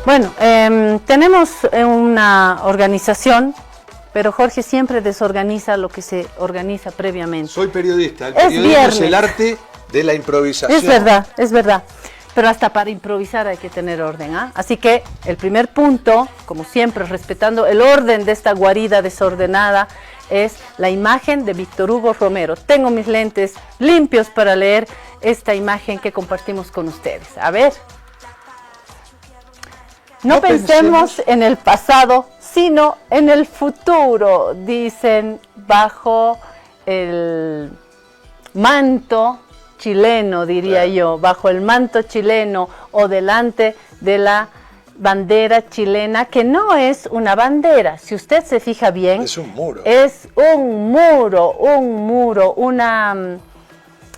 Bueno, tenemos una organización, pero Jorge siempre desorganiza lo que se organiza previamente. Soy periodista, el periodismo es el arte de la improvisación. Es verdad, pero hasta para improvisar hay que tener orden, ¿ah? Así que el primer punto, como siempre, respetando el orden de esta guarida desordenada, es la imagen de Víctor Hugo Romero. Tengo mis lentes limpios para leer esta imagen que compartimos con ustedes. A ver. No pensemos en el pasado, sino en el futuro, dicen bajo el manto chileno, diría yo, bajo el manto chileno o delante de la bandera chilena, que no es una bandera, si usted se fija bien. Es un muro. Es un muro, una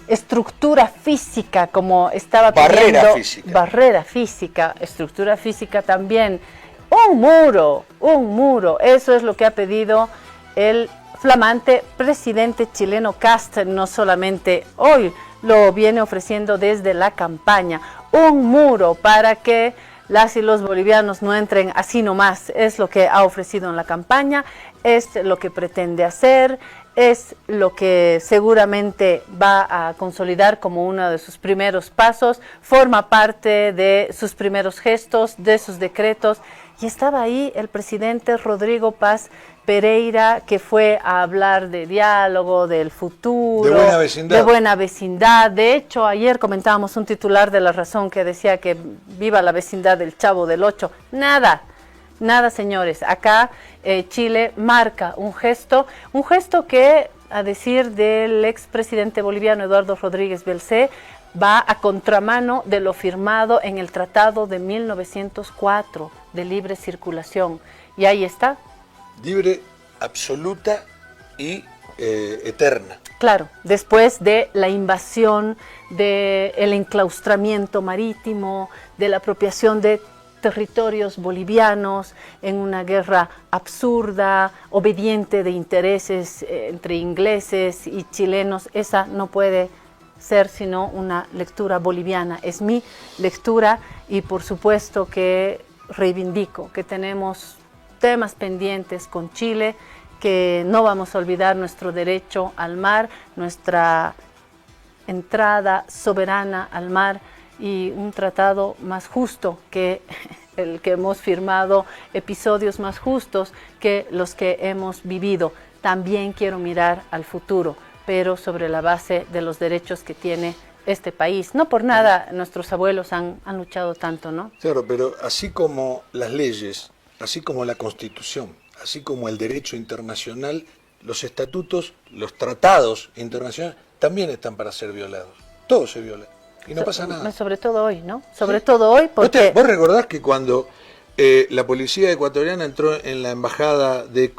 estructura física, como estaba pidiendo. Barrera física, estructura física también. Un muro, eso es lo que ha pedido el flamante presidente chileno Kast, no solamente hoy, lo viene ofreciendo desde la campaña. Un muro para que las y los bolivianos no entren así nomás, es lo que ha ofrecido en la campaña, es lo que pretende hacer, es lo que seguramente va a consolidar como uno de sus primeros pasos, forma parte de sus primeros gestos, de sus decretos. Y estaba ahí el presidente Rodrigo Paz Pereira, que fue a hablar de diálogo, del futuro, de buena vecindad. De hecho, ayer comentábamos un titular de La Razón que decía que viva la vecindad del Chavo del Ocho. Nada, señores. Acá Chile marca un gesto que, a decir del expresidente boliviano Eduardo Rodríguez Belcé, va a contramano de lo firmado en el Tratado de 1904 de libre circulación. Y ahí está. Libre, absoluta y eterna. Claro, después de la invasión, del enclaustramiento marítimo, de la apropiación de territorios bolivianos en una guerra absurda, obediente de intereses entre ingleses y chilenos, esa no puede ser sino una lectura boliviana. Es mi lectura y por supuesto que reivindico que tenemos temas pendientes con Chile, que no vamos a olvidar nuestro derecho al mar, nuestra entrada soberana al mar y un tratado más justo que el que hemos firmado, episodios más justos que los que hemos vivido. También quiero mirar al futuro, pero sobre la base de los derechos que tiene este país. No por nada nuestros abuelos han luchado tanto, ¿no? Claro, pero así como las leyes, así como la Constitución, así como el derecho internacional, los estatutos, los tratados internacionales también están para ser violados. Todo se viola y no pasa nada. Sobre todo hoy, ¿no? Sobre todo hoy porque... ¿Vos recordás que cuando la policía ecuatoriana entró en la embajada de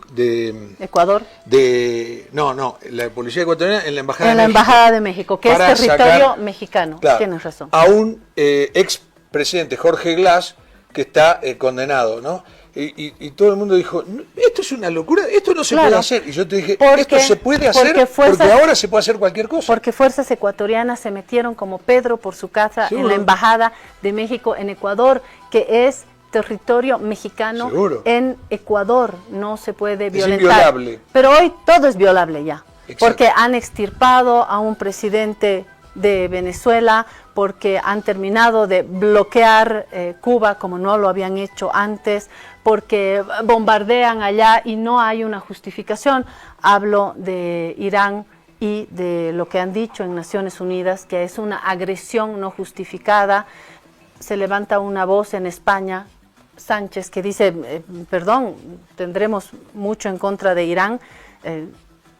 Ecuador? La policía ecuatoriana en la embajada de México, que es territorio mexicano, claro, tienes razón. A un expresidente, Jorge Glass, que está condenado, ¿no? Y todo el mundo dijo, esto es una locura, esto no se puede hacer. Y yo te dije, esto se puede hacer porque ahora se puede hacer cualquier cosa. Porque fuerzas ecuatorianas se metieron como Pedro por su casa en la embajada de México en Ecuador, que es territorio mexicano. Seguro. En Ecuador, no se puede violentar. Es inviolable. Pero hoy todo es violable ya. Exacto. Porque han extirpado a un presidente de Venezuela, porque han terminado de bloquear Cuba como no lo habían hecho antes, porque bombardean allá y no hay una justificación. Hablo de Irán y de lo que han dicho en Naciones Unidas, que es una agresión no justificada. Se levanta una voz en España, Sánchez, que dice, perdón, tendremos mucho en contra de Irán,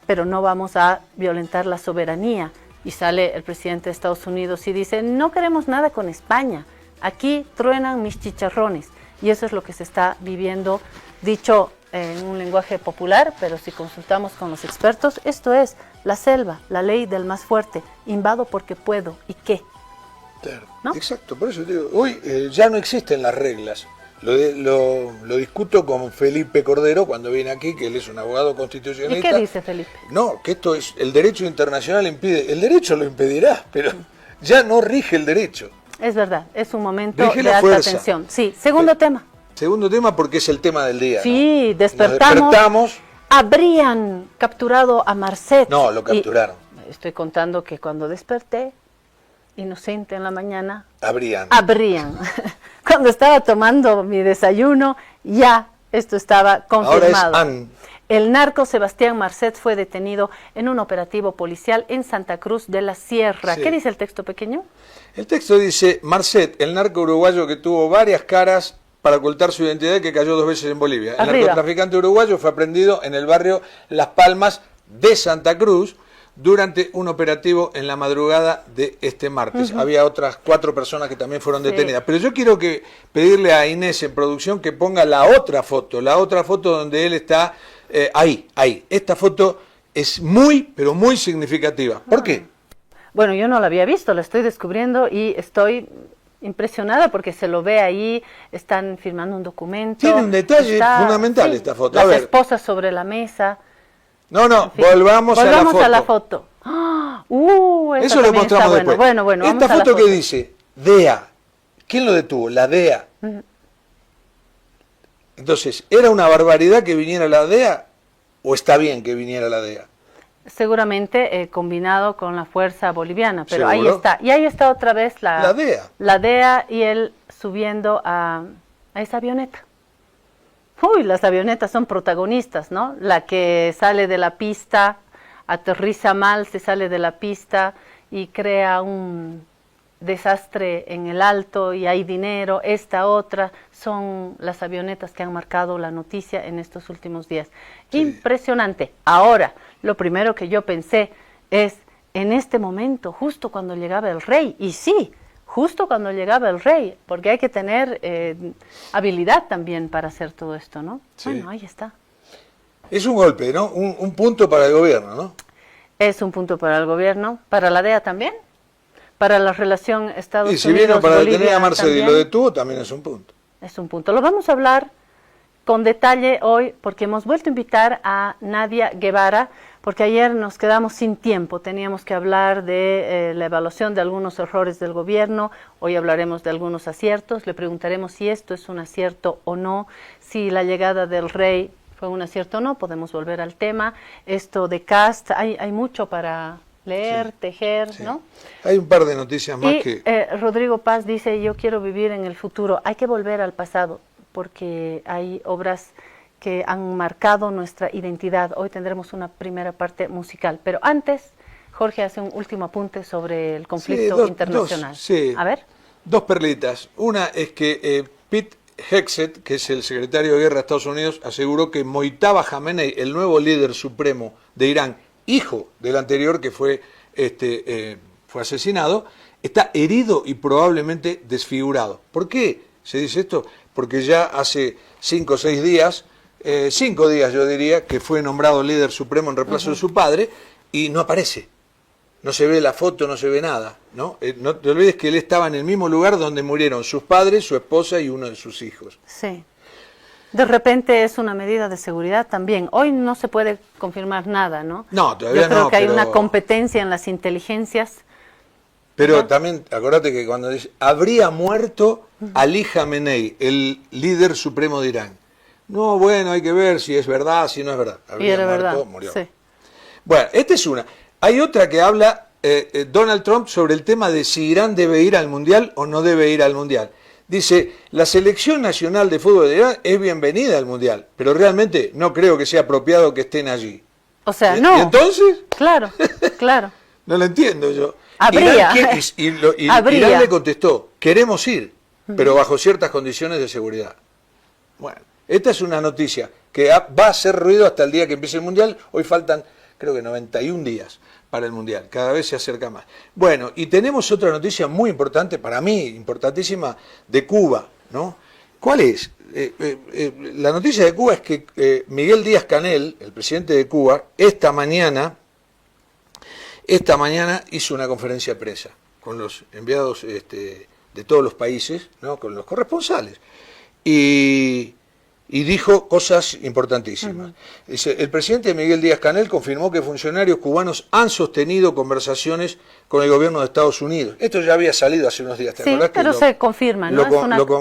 pero no vamos a violentar la soberanía. Y sale el presidente de Estados Unidos y dice, no queremos nada con España, aquí truenan mis chicharrones. Y eso es lo que se está viviendo, dicho en un lenguaje popular, pero si consultamos con los expertos, esto es la selva, la ley del más fuerte, invado porque puedo, ¿y qué? Claro, ¿no? Exacto, por eso digo, hoy ya no existen las reglas. Lo discuto con Felipe Cordero cuando viene aquí, que él es un abogado constitucionalista. ¿Y qué dice Felipe? No, que esto es, el derecho internacional impide, el derecho lo impedirá, pero ya no rige el derecho. Es verdad, es un momento de alta tensión. Sí, segundo tema. Segundo tema porque es el tema del día. Sí, ¿no? Despertamos. Habrían capturado a Marcet. No, lo capturaron. Estoy contando que cuando desperté, inocente en la mañana. Habrían. Cuando estaba tomando mi desayuno, ya esto estaba confirmado. Ahora es El narco Sebastián Marcet fue detenido en un operativo policial en Santa Cruz de la Sierra. Sí. ¿Qué dice el texto pequeño? El texto dice, Marcet, el narco uruguayo que tuvo varias caras para ocultar su identidad y que cayó 2 veces en Bolivia. El narcotraficante uruguayo fue aprendido en el barrio Las Palmas de Santa Cruz durante un operativo en la madrugada de este martes. Había otras 4 personas que también fueron detenidas. Pero yo quiero pedirle a Inés en producción que ponga la otra foto donde él está ahí. Esta foto es muy, pero muy significativa. ¿Por qué? Bueno, yo no la había visto, la estoy descubriendo y estoy impresionada porque se lo ve ahí, están firmando un documento. Tiene un detalle fundamental esta foto. Las esposas sobre la mesa. No, en fin, volvamos a la foto. Eso lo mostramos después. Bueno, esta foto que dice, DEA. ¿Quién lo detuvo? La DEA. Entonces, ¿era una barbaridad que viniera la DEA o está bien que viniera la DEA? Seguramente combinado con la fuerza boliviana, pero ¿seguro? Ahí está. Y ahí está otra vez la DEA. La DEA y él subiendo a esa avioneta. Uy, las avionetas son protagonistas, ¿no? La que sale de la pista, aterriza mal, se sale de la pista y crea un desastre en el alto y hay dinero. Esta otra son las avionetas que han marcado la noticia en estos últimos días. Sí. Impresionante. Ahora, lo primero que yo pensé es, en este momento, justo cuando llegaba el rey, y sí, justo cuando llegaba el rey, porque hay que tener habilidad también para hacer todo esto, ¿no? Sí. Bueno, ahí está. Es un golpe, ¿no? Un punto para el gobierno, ¿no? Es un punto para el gobierno, para la DEA también, para la relación Estados Unidos. Y si vino para detener a Marcet y lo detuvo, también es un punto. Es un punto. Lo vamos a hablar con detalle hoy, porque hemos vuelto a invitar a Nadia Guevara, porque ayer nos quedamos sin tiempo, teníamos que hablar de la evaluación de algunos errores del gobierno, hoy hablaremos de algunos aciertos, le preguntaremos si esto es un acierto o no, si la llegada del rey fue un acierto o no, podemos volver al tema, esto de Kast, hay mucho para leer, tejer, sí. ¿No? Hay un par de noticias más Rodrigo Paz dice, yo quiero vivir en el futuro, hay que volver al pasado, porque hay obras que han marcado nuestra identidad. Hoy tendremos una primera parte musical, pero antes, Jorge hace un último apunte sobre el conflicto internacional. A ver. 2 perlitas. Una es que Pete Hegseth, que es el secretario de Guerra de Estados Unidos, aseguró que Mojtaba Khamenei, el nuevo líder supremo de Irán, hijo del anterior que fue asesinado, está herido y probablemente desfigurado. ¿Por qué se dice esto? Porque ya hace 5 o 6 días, 5 días yo diría, que fue nombrado líder supremo en reemplazo de su padre y no aparece. No se ve la foto, no se ve nada, ¿no? No te olvides que él estaba en el mismo lugar donde murieron sus padres, su esposa y uno de sus hijos. Sí. De repente es una medida de seguridad también. Hoy no se puede confirmar nada, ¿no? No, todavía no. Yo creo que hay una competencia en las inteligencias. Pero también, acordate que cuando dice, habría muerto Ali Khamenei, el líder supremo de Irán. No, bueno, hay que ver si es verdad, si no es verdad. Habría muerto, verdad. Murió. Sí. Bueno, esta es una. Hay otra que habla Donald Trump sobre el tema de si Irán debe ir al Mundial o no debe ir al Mundial. Dice, la selección nacional de fútbol de Irán es bienvenida al Mundial, pero realmente no creo que sea apropiado que estén allí. O sea, no. ¿Y entonces? Claro, claro. No lo entiendo yo. Habría. Irán le contestó, queremos ir, pero bajo ciertas condiciones de seguridad. Bueno, esta es una noticia que va a hacer ruido hasta el día que empiece el Mundial. Hoy faltan, creo que 91 días para el Mundial. Cada vez se acerca más. Bueno, y tenemos otra noticia muy importante, para mí, importantísima, de Cuba, ¿no? ¿Cuál es? La noticia de Cuba es que Miguel Díaz-Canel, el presidente de Cuba, esta mañana hizo una conferencia de prensa con los enviados de todos los países, ¿no? Con los corresponsales, y dijo cosas importantísimas. Dice, el presidente Miguel Díaz-Canel confirmó que funcionarios cubanos han sostenido conversaciones con el gobierno de Estados Unidos. Esto ya había salido hace unos días, ¿te acordás? Pero se confirma, ¿no?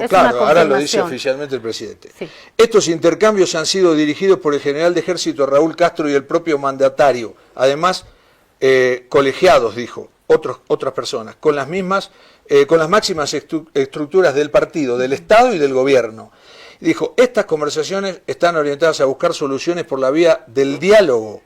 Claro, ahora lo dice oficialmente el presidente. Sí. Estos intercambios han sido dirigidos por el general de ejército Raúl Castro y el propio mandatario. Además, colegiados, dijo, otras personas, con las máximas estructuras del partido, del Estado y del gobierno. Dijo, estas conversaciones están orientadas a buscar soluciones por la vía del diálogo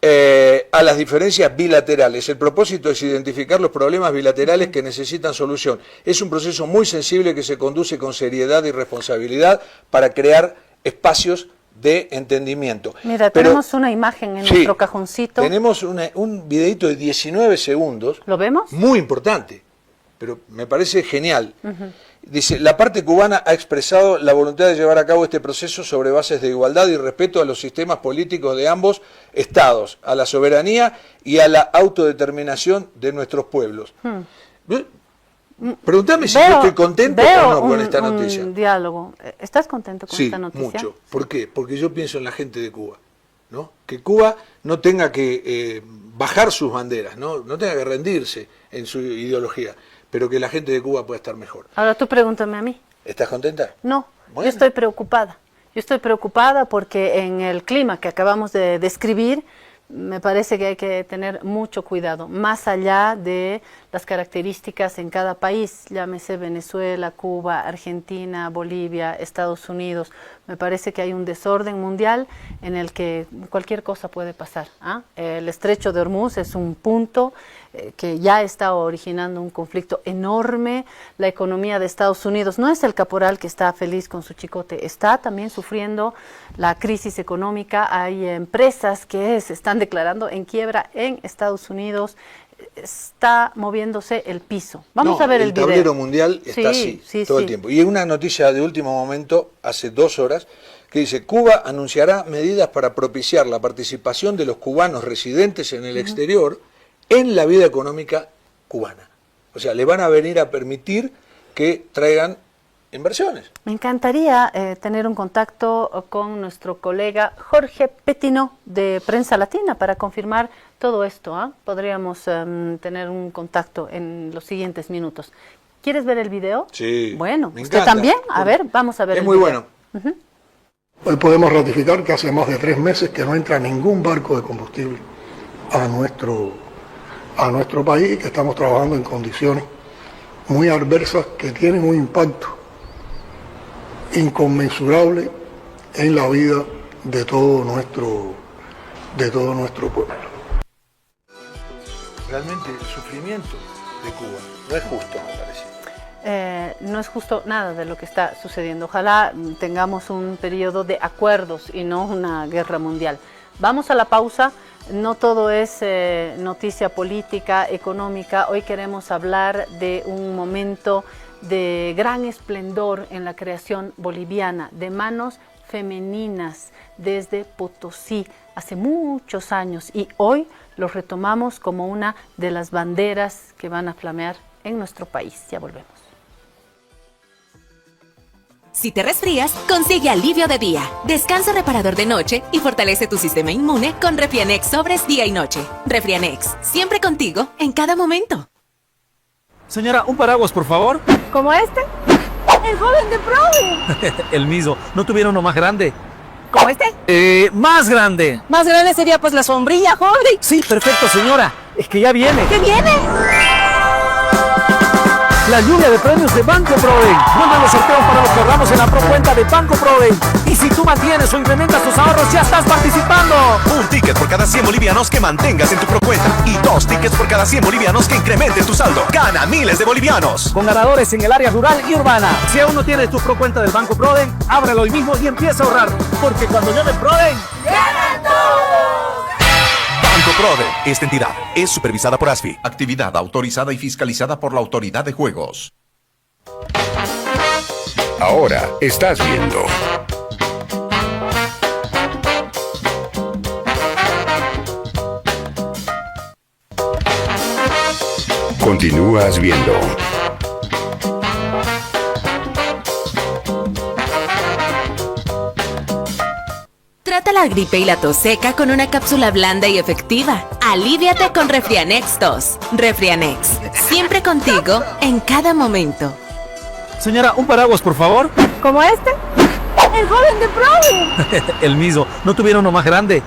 a las diferencias bilaterales. El propósito es identificar los problemas bilaterales que necesitan solución. Es un proceso muy sensible que se conduce con seriedad y responsabilidad para crear espacios de entendimiento. Mira, tenemos una imagen en nuestro cajoncito. Tenemos un videito de 19 segundos. ¿Lo vemos? Muy importante, pero me parece genial. Dice, la parte cubana ha expresado la voluntad de llevar a cabo este proceso sobre bases de igualdad y respeto a los sistemas políticos de ambos estados, a la soberanía y a la autodeterminación de nuestros pueblos. Pregúntame si yo estoy contento o no con esta noticia. Un diálogo. ¿Estás contento con esta noticia? Sí, mucho. ¿Por qué? Porque yo pienso en la gente de Cuba, ¿no? Que Cuba no tenga que bajar sus banderas, ¿no? No tenga que rendirse en su ideología, pero que la gente de Cuba pueda estar mejor. Ahora tú pregúntame a mí. ¿Estás contenta? No, bueno. Yo estoy preocupada. Yo estoy preocupada porque en el clima que acabamos de describir, me parece que hay que tener mucho cuidado, más allá de las características en cada país, llámese Venezuela, Cuba, Argentina, Bolivia, Estados Unidos. Me parece que hay un desorden mundial en el que cualquier cosa puede pasar. El estrecho de Hormuz es un punto que ya está originando un conflicto enorme. La economía de Estados Unidos no es el caporal que está feliz con su chicote, está también sufriendo la crisis económica. Hay empresas que se están declarando en quiebra en Estados Unidos. Está moviéndose el piso. Vamos a ver el video. El tablero mundial está así todo el tiempo. Y hay una noticia de último momento, hace 2 horas, que dice, Cuba anunciará medidas para propiciar la participación de los cubanos residentes en el exterior en la vida económica cubana. O sea, le van a venir a permitir que traigan inversiones. Me encantaría tener un contacto con nuestro colega Jorge Petino de Prensa Latina para confirmar todo esto. Podríamos tener un contacto en los siguientes minutos. ¿Quieres ver el video? Sí. Bueno, ¿usted también? A ver, vamos a ver el video. Es muy bueno. Hoy podemos ratificar que hace más de 3 meses que no entra ningún barco de combustible a nuestro país y que estamos trabajando en condiciones muy adversas que tienen un impacto inconmensurable en la vida de todo nuestro pueblo. Realmente el sufrimiento de Cuba no es justo, me parece. No es justo nada de lo que está sucediendo. Ojalá tengamos un periodo de acuerdos y no una guerra mundial. Vamos a la pausa. No todo es noticia política, económica. Hoy queremos hablar de un momento de gran esplendor en la creación boliviana, de manos femeninas desde Potosí, hace muchos años, y hoy lo retomamos como una de las banderas que van a flamear en nuestro país. Ya volvemos. Si te resfrías, consigue alivio de día, descanso reparador de noche y fortalece tu sistema inmune con Refrianex sobres día y noche. Refrianex, siempre contigo, en cada momento. Señora, un paraguas, por favor. ¿Como este? ¡El joven de Provi! El mismo. ¿No tuvieron uno más grande? ¿Como este? Más grande. Más grande sería pues la sombrilla, joven. Sí, perfecto, señora. Es que ya viene. ¿Qué viene? La lluvia de premios de Banco Proden. Vuelven los sorteos para los que ahorramos en la procuenta de Banco Proden. Y si tú mantienes o incrementas tus ahorros, ya estás participando. Un ticket por cada 100 bolivianos que mantengas en tu procuenta. Y 2 tickets por cada 100 bolivianos que incrementen tu saldo. Gana miles de bolivianos. Con ganadores en el área rural y urbana. Si aún no tienes tu procuenta del Banco Proden, ábrelo hoy mismo y empieza a ahorrar. Porque cuando llame Proden, ¡ganan todos! Banco Proden. Esta entidad es supervisada por ASFI. Actividad autorizada y fiscalizada por la Autoridad de Juegos. Ahora estás viendo. Continúas viendo. Trata la gripe y la tos seca con una cápsula blanda y efectiva. Alivíate con Refrianex Tos. Refrianex, siempre contigo, en cada momento. Señora, un paraguas, por favor. ¿Como este? El joven de Provi. El mismo. ¿No tuvieron uno más grande?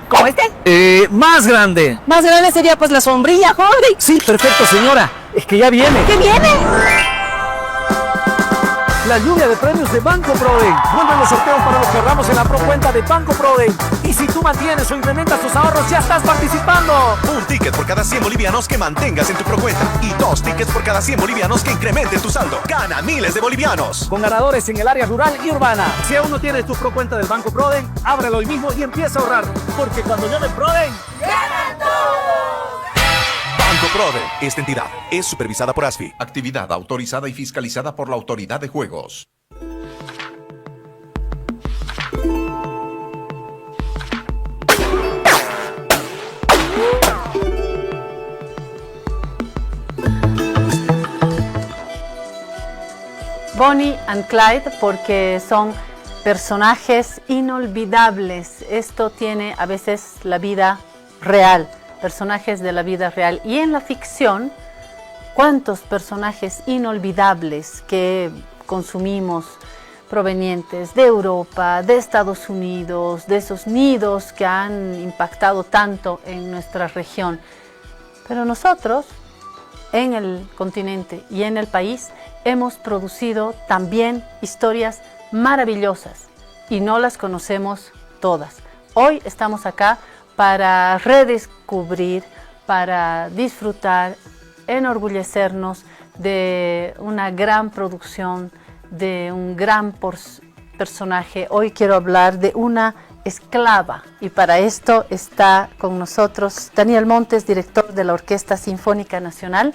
¿Como este? Más grande. Más grande sería pues la sombrilla, joven. Sí, perfecto, señora. Es que ya viene. ¿Qué viene? La lluvia de premios de Banco Proden. Vuelven los sorteos para los que ahorramos en la procuenta de Banco Proden. Y si tú mantienes o incrementas tus ahorros, ya estás participando. Un ticket por cada 100 bolivianos que mantengas en tu procuenta. Y 2 tickets por cada 100 bolivianos que incrementen tu saldo. Gana miles de bolivianos. Con ganadores en el área rural y urbana. Si aún no tienes tu procuenta del Banco Proden, ábrelo hoy mismo y empieza a ahorrar. Porque cuando llame Proden, ¡ganan todos! Banco Proden. Esta entidad es supervisada por ASFI. Actividad autorizada y fiscalizada por la Autoridad de Juegos. Bonnie and Clyde, porque son personajes inolvidables. Esto tiene a veces la vida real, personajes de la vida real. Y en la ficción, ¿cuántos personajes inolvidables que consumimos provenientes de Europa, de Estados Unidos, de esos nidos que han impactado tanto en nuestra región? Pero nosotros, en el continente y en el país, hemos producido también historias maravillosas y no las conocemos todas. Hoy estamos acá para redescubrir, para disfrutar, enorgullecernos de una gran producción, de un gran personaje. Hoy quiero hablar de una esclava y para esto está con nosotros Daniel Montes, director de la Orquesta Sinfónica Nacional,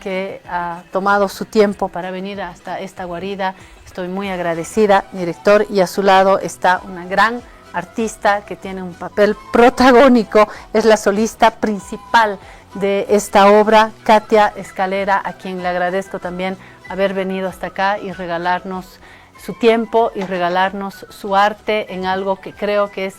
que ha tomado su tiempo para venir hasta esta guarida. Estoy muy agradecida, director, y a su lado está una gran artista que tiene un papel protagónico, es la solista principal de esta obra, Katia Escalera, a quien le agradezco también haber venido hasta acá y regalarnos su tiempo y regalarnos su arte en algo que creo que es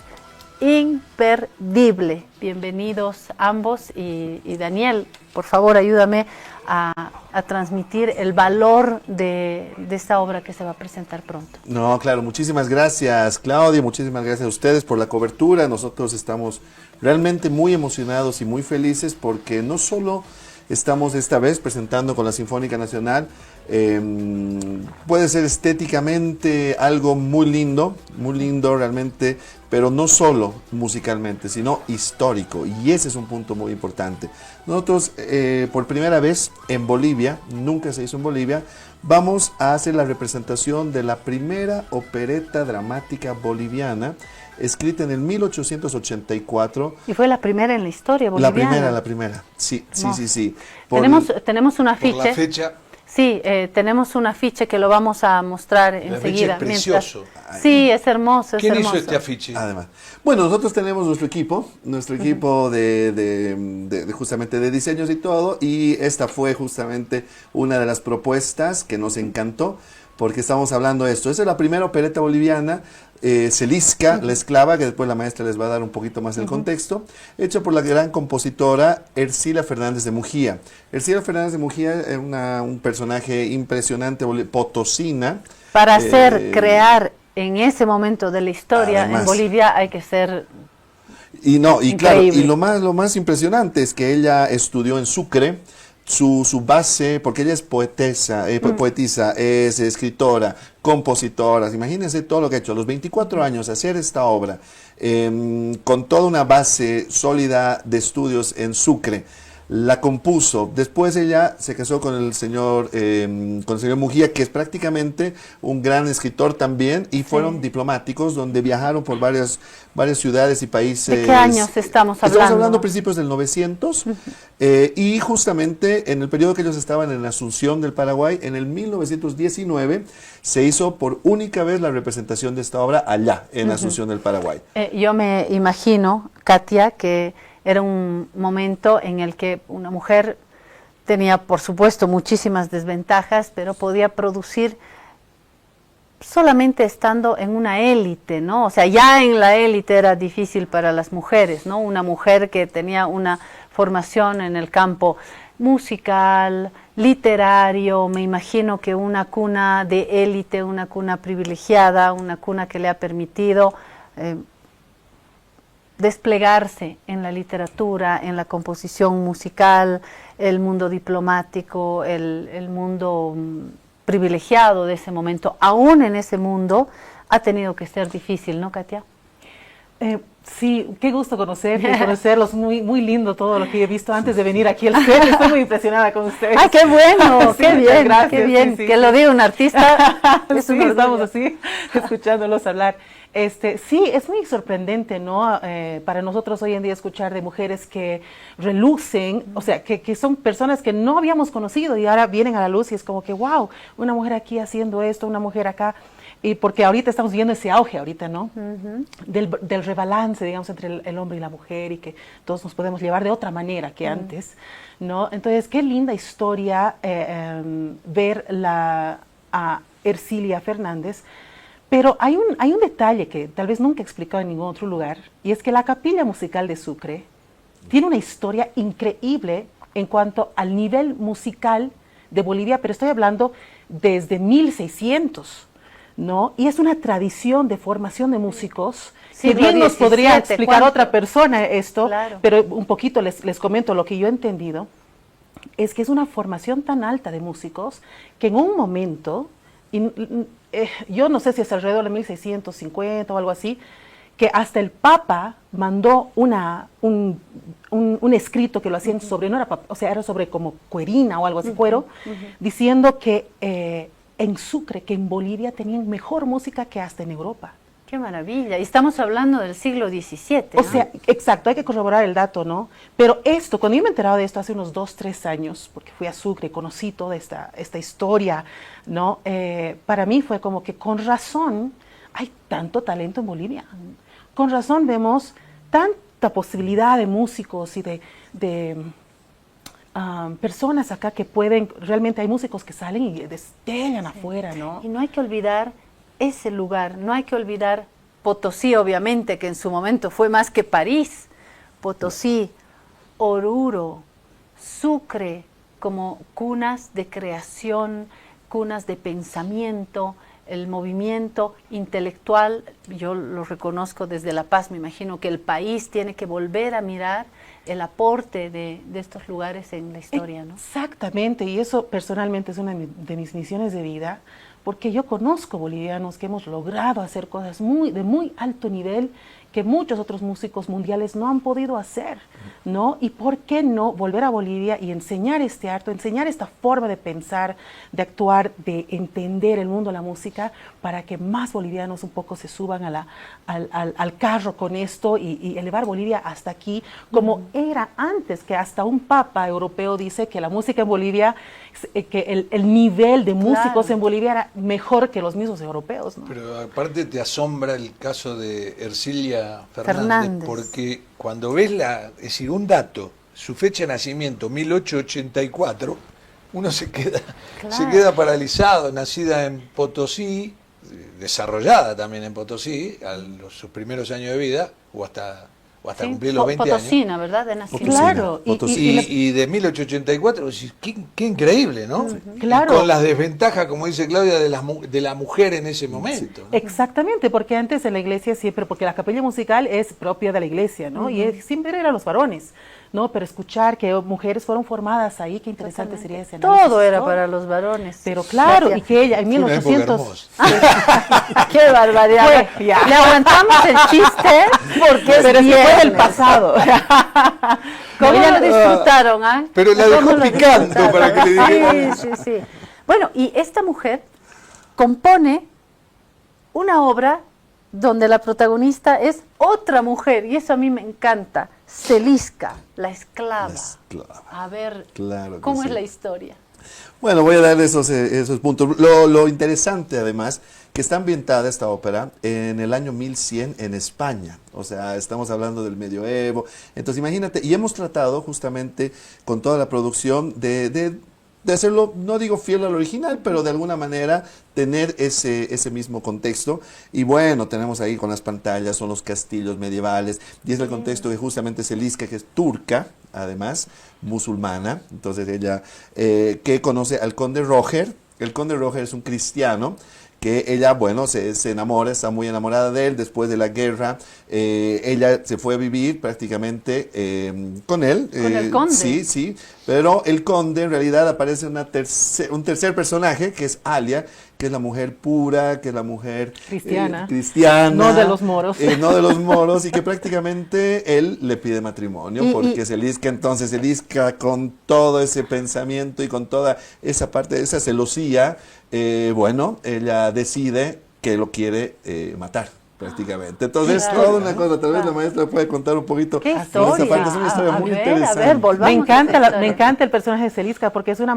imperdible. Bienvenidos ambos y Daniel, por favor ayúdame a transmitir el valor de esta obra que se va a presentar pronto. No, claro, muchísimas gracias Claudia, muchísimas gracias a ustedes por la cobertura. Nosotros estamos realmente muy emocionados y muy felices porque no solo estamos esta vez presentando con la Sinfónica Nacional, puede ser estéticamente algo muy lindo realmente, pero no solo musicalmente, sino histórico, y ese es un punto muy importante. Nosotros por primera vez en Bolivia, nunca se hizo en Bolivia, vamos a hacer la representación de la primera opereta dramática boliviana, escrita en el 1884. Y fue la primera en la historia boliviana. La primera, sí. Tenemos un afiche. Por la fecha. Sí, tenemos un afiche que lo vamos a mostrar enseguida. Es precioso. Sí, es hermoso. ¿Quién hizo este afiche? Además, bueno, nosotros tenemos nuestro equipo de justamente de diseños y todo, y esta fue justamente una de las propuestas que nos encantó, porque estamos hablando de esto. Esa es la primera opereta boliviana, Celisca, la esclava, que después la maestra les va a dar un poquito más el contexto, hecha por la gran compositora Ercila Fernández de Mujía. Ercila Fernández de Mujía es un personaje impresionante, potosina. Para crear en ese momento de la historia, además, en Bolivia hay que ser increíble. Claro, y lo más impresionante es que ella estudió en Sucre. su base, porque ella es poetisa, es escritora, compositora, imagínense todo lo que ha hecho, a los 24 años hacer esta obra, con toda una base sólida de estudios en Sucre. La compuso, después ella se casó con el señor Mujía, que es prácticamente un gran escritor también, y fueron diplomáticos donde viajaron por varias ciudades y países. ¿De qué años estamos hablando? Estamos hablando principios del 900, y justamente en el periodo que ellos estaban en Asunción del Paraguay, en el 1919, se hizo por única vez la representación de esta obra allá, en Asunción del Paraguay. Yo me imagino, Katia, que era un momento en el que una mujer tenía, por supuesto, muchísimas desventajas, pero podía producir solamente estando en una élite, ¿no? O sea, ya en la élite era difícil para las mujeres, ¿no? Una mujer que tenía una formación en el campo musical, literario, me imagino que una cuna de élite, una cuna privilegiada, una cuna que le ha permitido desplegarse en la literatura, en la composición musical, el mundo diplomático, el mundo privilegiado de ese momento. Aún en ese mundo ha tenido que ser difícil, ¿no, Katia? Sí, qué gusto conocerlos, muy lindo todo lo que he visto antes de venir aquí al set. Estoy muy impresionada con ustedes. ¡Ay, qué bueno! Sí, ¡Qué bien! gracias, ¡Qué bien! Sí, que lo diga un artista. Sí, estamos así, escuchándolos hablar. Sí, es muy sorprendente, ¿no? Para nosotros hoy en día escuchar de mujeres que relucen, o sea, que son personas que no habíamos conocido y ahora vienen a la luz y es como que, wow, una mujer aquí haciendo esto, una mujer acá. Y porque ahorita estamos viendo ese auge ahorita, ¿no? Del rebalance, digamos, entre el hombre y la mujer y que todos nos podemos llevar de otra manera que antes, ¿no? Entonces, qué linda historia ver a Ercilia Fernández. Pero hay un detalle que tal vez nunca he explicado en ningún otro lugar, y es que la Capilla Musical de Sucre tiene una historia increíble en cuanto al nivel musical de Bolivia, pero estoy hablando desde 1600, ¿no? Y es una tradición de formación de músicos, que bien nos podría explicar otra persona esto, claro. Pero un poquito les comento lo que yo he entendido, es que es una formación tan alta de músicos que en un momento, yo no sé si es alrededor de 1650 o algo así, que hasta el Papa mandó un escrito que lo hacían sobre, no era papa, o sea, era sobre como cuerina o algo así, cuero, diciendo que en Sucre, que en Bolivia tenían mejor música que hasta en Europa. ¡Qué maravilla! Y estamos hablando del siglo XVII, ¿no? O sea, exacto, hay que corroborar el dato, ¿no? Pero esto, cuando yo me he enterado de esto hace unos 2, 3 años, porque fui a Sucre y conocí toda esta historia, ¿no? Para mí fue como que con razón hay tanto talento en Bolivia. Con razón vemos tanta posibilidad de músicos y de personas acá que pueden, realmente hay músicos que salen y destellan afuera, ¿no? Y no hay que olvidar ese lugar, no hay que olvidar Potosí, obviamente, que en su momento fue más que París. Potosí, Oruro, Sucre, como cunas de creación, cunas de pensamiento, el movimiento intelectual, yo lo reconozco desde La Paz, me imagino que el país tiene que volver a mirar el aporte de estos lugares en la historia, ¿no? Exactamente, y eso personalmente es una de mis misiones de vida, porque yo conozco bolivianos que hemos logrado hacer cosas de muy alto nivel que muchos otros músicos mundiales no han podido hacer, ¿no? Y por qué no volver a Bolivia y enseñar este arte, enseñar esta forma de pensar, de actuar, de entender el mundo de la música, para que más bolivianos un poco se suban al carro con esto y elevar Bolivia hasta aquí, como era antes, que hasta un papa europeo dice que la música en Bolivia, que el nivel de músicos en Bolivia era mejor que los mismos europeos, ¿no? Pero aparte te asombra el caso de Ercilia Fernández, porque cuando ves es decir, un dato, su fecha de nacimiento, 1884, uno se queda paralizado, nacida en Potosí, desarrollada también en Potosí, sus primeros años de vida, o hasta cumplir los 20 Potosina, años. ¿verdad? De nacimiento. Claro. Y de 1884, qué increíble, ¿no? Claro. Y con las desventajas, como dice Claudia, de la mujer en ese momento. ¿No? Exactamente, porque antes en la iglesia siempre, porque la capilla musical es propia de la iglesia, ¿no? Y siempre eran los varones, ¿no? Pero escuchar que mujeres fueron formadas ahí, qué interesante sería ese análisis. Todo era para los varones. Pero claro, y que ella en 1800... ¡Qué barbaridad! Le aguantamos el chiste porque pero es fue del pasado. ¿Cómo lo disfrutaron? ¿Ah? Pero la dejó picando para que le digan. Sí. Bueno, y esta mujer compone una obra donde la protagonista es otra mujer, y eso a mí me encanta, Celisca, la esclava. A ver, claro ¿cómo es sí. la historia? Bueno, voy a dar esos puntos. Lo interesante, además, que está ambientada esta ópera en el año 1100 en España. O sea, estamos hablando del medioevo. Entonces, imagínate, y hemos tratado justamente con toda la producción de hacerlo, no digo fiel al original, pero de alguna manera tener ese mismo contexto. Y bueno, tenemos ahí con las pantallas, son los castillos medievales, y es el contexto de justamente Celisca, que es turca, además, musulmana. Entonces ella, que conoce al conde Roger. El conde Roger es un cristiano, que ella, bueno, se enamora, está muy enamorada de él. Después de la guerra, ella se fue a vivir prácticamente con él. ¿Con el conde? Sí, pero el conde en realidad aparece un tercer personaje, que es Alia, que es la mujer pura, que es la mujer cristiana, no de los moros. No de los moros, y que prácticamente él le pide matrimonio, porque Celisca con todo ese pensamiento y con toda esa parte, esa celosía, bueno, ella decide que lo quiere matar prácticamente. Entonces, toda una cosa, tal vez la maestra puede contar un poquito. ¿Qué historia? Esa parte es una historia muy interesante. A ver, volvamos me encanta el personaje de Celisca porque es una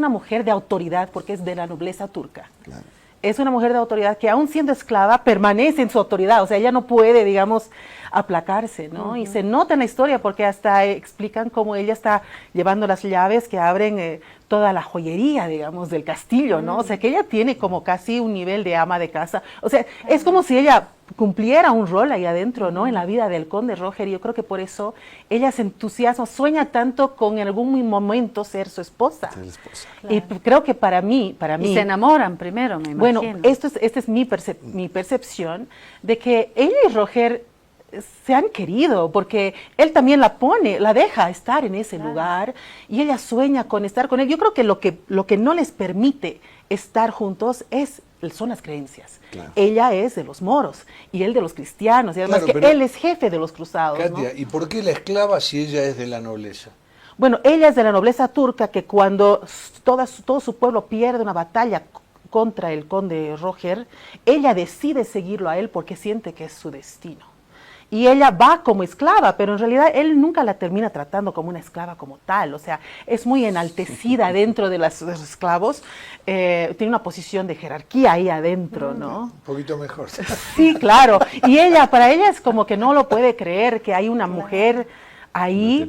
mujer de autoridad, porque es de la nobleza turca. Claro. Es una mujer de autoridad que, aún siendo esclava, permanece en su autoridad. O sea, ella no puede, digamos, aplacarse, ¿no? Y se nota en la historia porque hasta explican cómo ella está llevando las llaves que abren toda la joyería, digamos, del castillo, ¿no? O sea, que ella tiene como casi un nivel de ama de casa. O sea, es como si ella cumpliera un rol ahí adentro, ¿no? En la vida del conde Roger, y yo creo que por eso ella se entusiasma, sueña tanto con en algún momento ser su esposa. Claro. Y creo que para mí... Y se enamoran primero, me imagino. Bueno, esta es mi percepción de que ella y Roger se han querido, porque él también la deja estar en ese lugar, y ella sueña con estar con él. Yo creo que lo que no les permite estar juntos son las creencias. Claro. Ella es de los moros y él de los cristianos, y además él es jefe de los cruzados. Katia, ¿no? ¿Y por qué la esclava si ella es de la nobleza? Bueno, ella es de la nobleza turca, que cuando todo su pueblo pierde una batalla contra el conde Roger, ella decide seguirlo a él porque siente que es su destino. Y ella va como esclava, pero en realidad él nunca la termina tratando como una esclava como tal. O sea, es muy enaltecida dentro de los esclavos. Tiene una posición de jerarquía ahí adentro, ¿no? Un poquito mejor. Sí, claro. Y para ella es como que no lo puede creer que hay una mujer ahí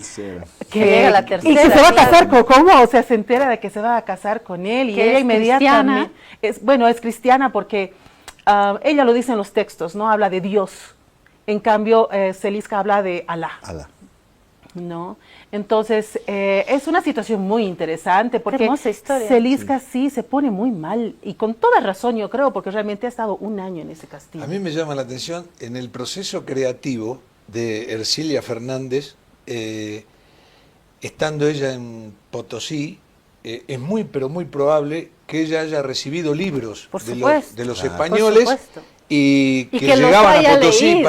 que la tercera, y que se va a casar ¿cómo? O sea, se entera de que se va a casar con él, y ella inmediatamente es cristiana porque ella lo dice en los textos, ¿no? Habla de Dios. En cambio, Celisca habla de Alá. ¿No? Entonces, es una situación muy interesante porque Celisca sí se pone muy mal, y con toda razón, yo creo, porque realmente ha estado un año en ese castillo. A mí me llama la atención en el proceso creativo de Ercilia Fernández, estando ella en Potosí, es muy, pero muy probable que ella haya recibido libros de los españoles. Y que llegaban a Potosí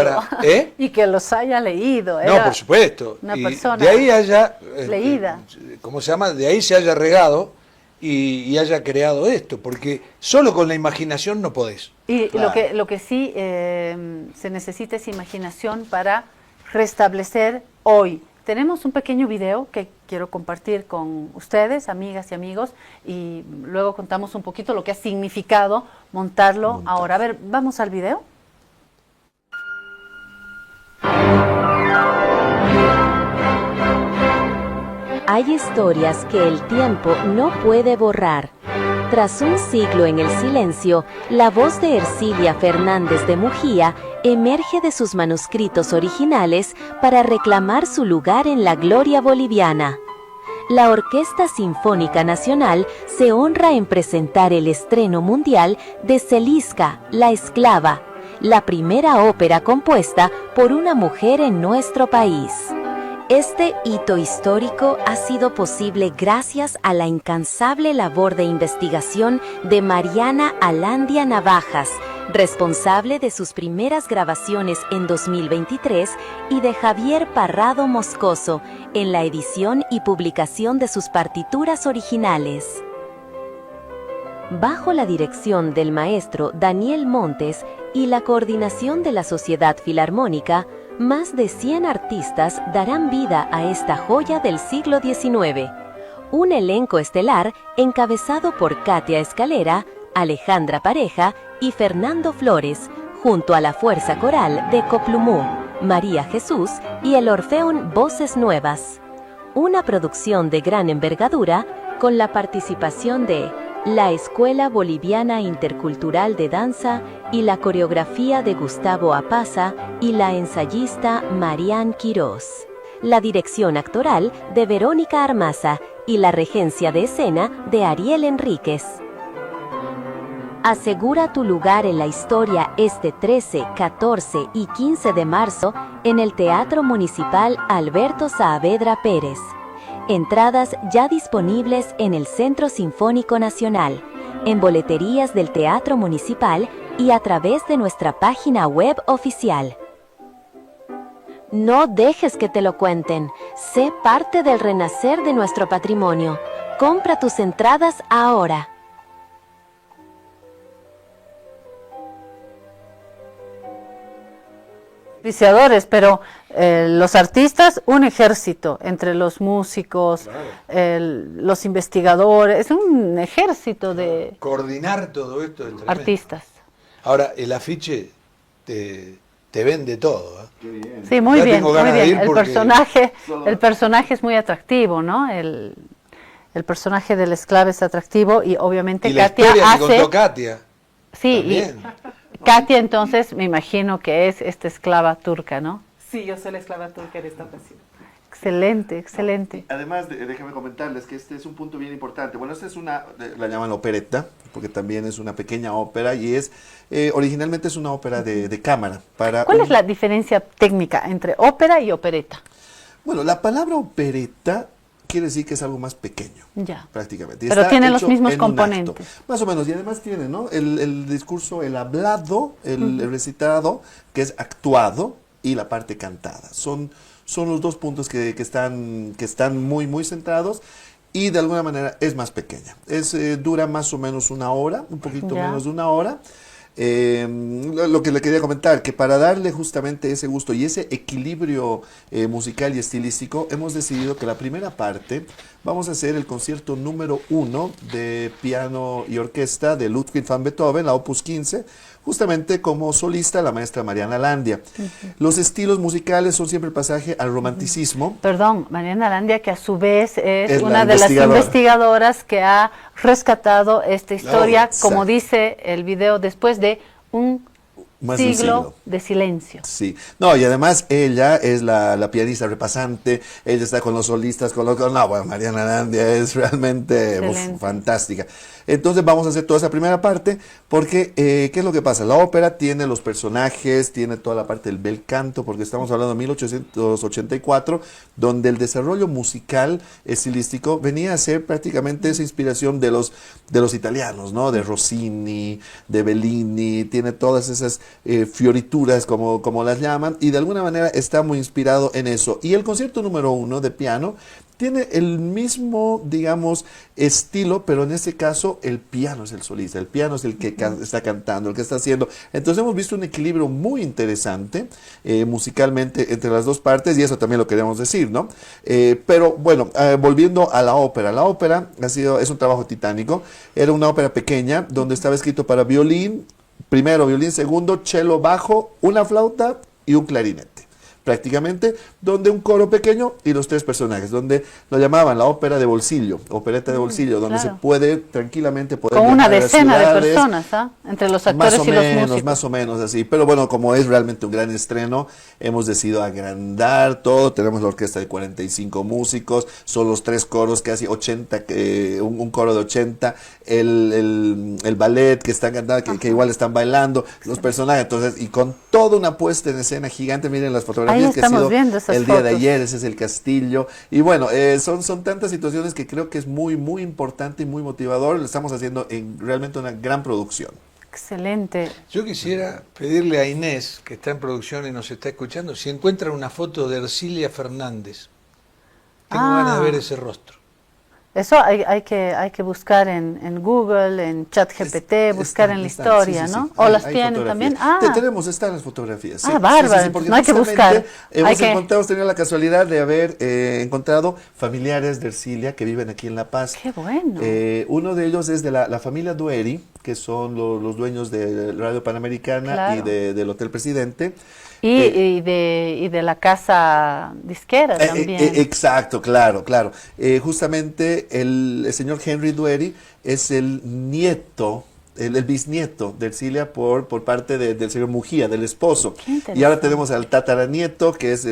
y que los haya leído. No, por supuesto. Una persona de ahí haya leída. ¿Cómo se llama? De ahí se haya regado y haya creado esto, porque solo con la imaginación no podés. Y lo que sí se necesita es imaginación para restablecer hoy. Tenemos un pequeño video que quiero compartir con ustedes, amigas y amigos, y luego contamos un poquito lo que ha significado montarlo ahora. A ver, ¿vamos al video? Hay historias que el tiempo no puede borrar. Tras un siglo en el silencio, la voz de Ercilia Fernández de Mujía emerge de sus manuscritos originales para reclamar su lugar en la gloria boliviana. La Orquesta Sinfónica Nacional se honra en presentar el estreno mundial de Celisca, la esclava, la primera ópera compuesta por una mujer en nuestro país. Este hito histórico ha sido posible gracias a la incansable labor de investigación de Mariana Alandia Navajas, responsable de sus primeras grabaciones en 2023, y de Javier Parrado Moscoso en la edición y publicación de sus partituras originales. Bajo la dirección del maestro Daniel Montes y la coordinación de la Sociedad Filarmónica, más de 100 artistas darán vida a esta joya del siglo XIX. Un elenco estelar encabezado por Katia Escalera, Alejandra Pareja y Fernando Flores, junto a la fuerza coral de Coplumú, María Jesús y el Orfeón Voces Nuevas. Una producción de gran envergadura con la participación de la Escuela Boliviana Intercultural de Danza y la coreografía de Gustavo Apaza y la ensayista Marián Quirós. La dirección actoral de Verónica Armaza y la regencia de escena de Ariel Enríquez. Asegura tu lugar en la historia este 13, 14 y 15 de marzo en el Teatro Municipal Alberto Saavedra Pérez. Entradas ya disponibles en el Centro Sinfónico Nacional, en boleterías del Teatro Municipal y a través de nuestra página web oficial. No dejes que te lo cuenten. Sé parte del renacer de nuestro patrimonio. Compra tus entradas ahora. Pero los artistas, un ejército entre los músicos, los investigadores, es un ejército de coordinar todo esto es tremendo. Artistas. Ahora, el afiche te vende todo. ¿Eh? Sí, muy bien, muy bien. El personaje es muy atractivo, ¿no? El personaje del esclavo es atractivo y obviamente y la Katia historia hace... que contó Katia. Sí, y Katia entonces me imagino que es esta esclava turca, ¿no? Sí, yo soy la esclava turca en esta ocasión. Excelente, excelente. Además, déjame comentarles que este es un punto bien importante. Bueno, esta es la llaman opereta, porque también es una pequeña ópera y originalmente es una ópera de cámara. ¿Cuál es la diferencia técnica entre ópera y opereta? Bueno, la palabra opereta quiere decir que es algo más pequeño, prácticamente. Pero tiene los mismos componentes. Más o menos, y además tiene, ¿no? El discurso, el hablado, el recitado, que es actuado, y la parte cantada. Son los dos puntos que están muy, muy centrados, y de alguna manera es más pequeña. Dura más o menos una hora, un poquito menos de una hora. Lo que le quería comentar, que para darle justamente ese gusto y ese equilibrio musical y estilístico, hemos decidido que la primera parte vamos a hacer el concierto número 1 de piano y orquesta de Ludwig van Beethoven, la opus 15, justamente como solista la maestra Mariana Alandia. Los estilos musicales son siempre el pasaje al romanticismo. Perdón, Mariana Alandia, que a su vez es una de las investigadoras que ha rescatado esta historia, como dice el video, después de un siglo de silencio. Sí, no, y además ella es la pianista repasante, ella está con los solistas, bueno, Mariana Alandia es realmente fantástica. Entonces vamos a hacer toda esa primera parte, porque ¿qué es lo que pasa? La ópera tiene los personajes, tiene toda la parte del bel canto, porque estamos hablando de 1884, donde el desarrollo musical estilístico venía a ser prácticamente esa inspiración de los italianos, ¿no? De Rossini, de Bellini, tiene todas esas fiorituras, como las llaman, y de alguna manera está muy inspirado en eso. Y el concierto número 1 de piano tiene el mismo, digamos, estilo, pero en este caso el piano es el solista, el piano es el que está cantando, el que está haciendo. Entonces hemos visto un equilibrio muy interesante musicalmente entre las dos partes, y eso también lo queríamos decir, ¿no? Pero bueno, volviendo a la ópera es un trabajo titánico. Era una ópera pequeña donde estaba escrito para violín, primero violín, segundo, cello, bajo, una flauta y un clarinete. Prácticamente, donde un coro pequeño y los 3 personajes, donde lo llamaban la ópera de bolsillo, opereta de bolsillo, donde se puede tranquilamente poder con una decena de personas, entre los actores y los músicos. Más o menos así, pero bueno, como es realmente un gran estreno, hemos decidido agrandar todo. Tenemos la orquesta de 45 músicos, son los 3 coros, casi 80, un coro de 80, el ballet que están cantando, que igual están bailando, los personajes, entonces, y con toda una puesta en escena gigante. Miren las fotografías. fotografías que ha sido viendo esas el día de fotos. ayer, ese es el castillo. Y bueno, son tantas situaciones que creo que es muy, muy importante y muy motivador. Lo estamos haciendo en realmente una gran producción. Excelente. Yo quisiera pedirle a Inés, que está en producción y nos está escuchando, si encuentran una foto de Ercilia Fernández. Tengo ganas de ver ese rostro. Eso hay que buscar en Google, en ChatGPT, buscar en la historia, ¿no? ¿O las tienen también? Están las fotografías. Sí. Bárbaro, no hay que buscar. Hemos tenido la casualidad de haber encontrado familiares de Ercilia que viven aquí en La Paz. ¡Qué bueno! Uno de ellos es de la familia Dueri, que son los dueños de Radio Panamericana, claro, y del Hotel Presidente. Y de la casa disquera también. Exacto, claro. Justamente el señor Henry Dueri es el nieto, el bisnieto de Ercilia por parte del señor Mujía, del esposo. Y ahora tenemos al tataranieto, que es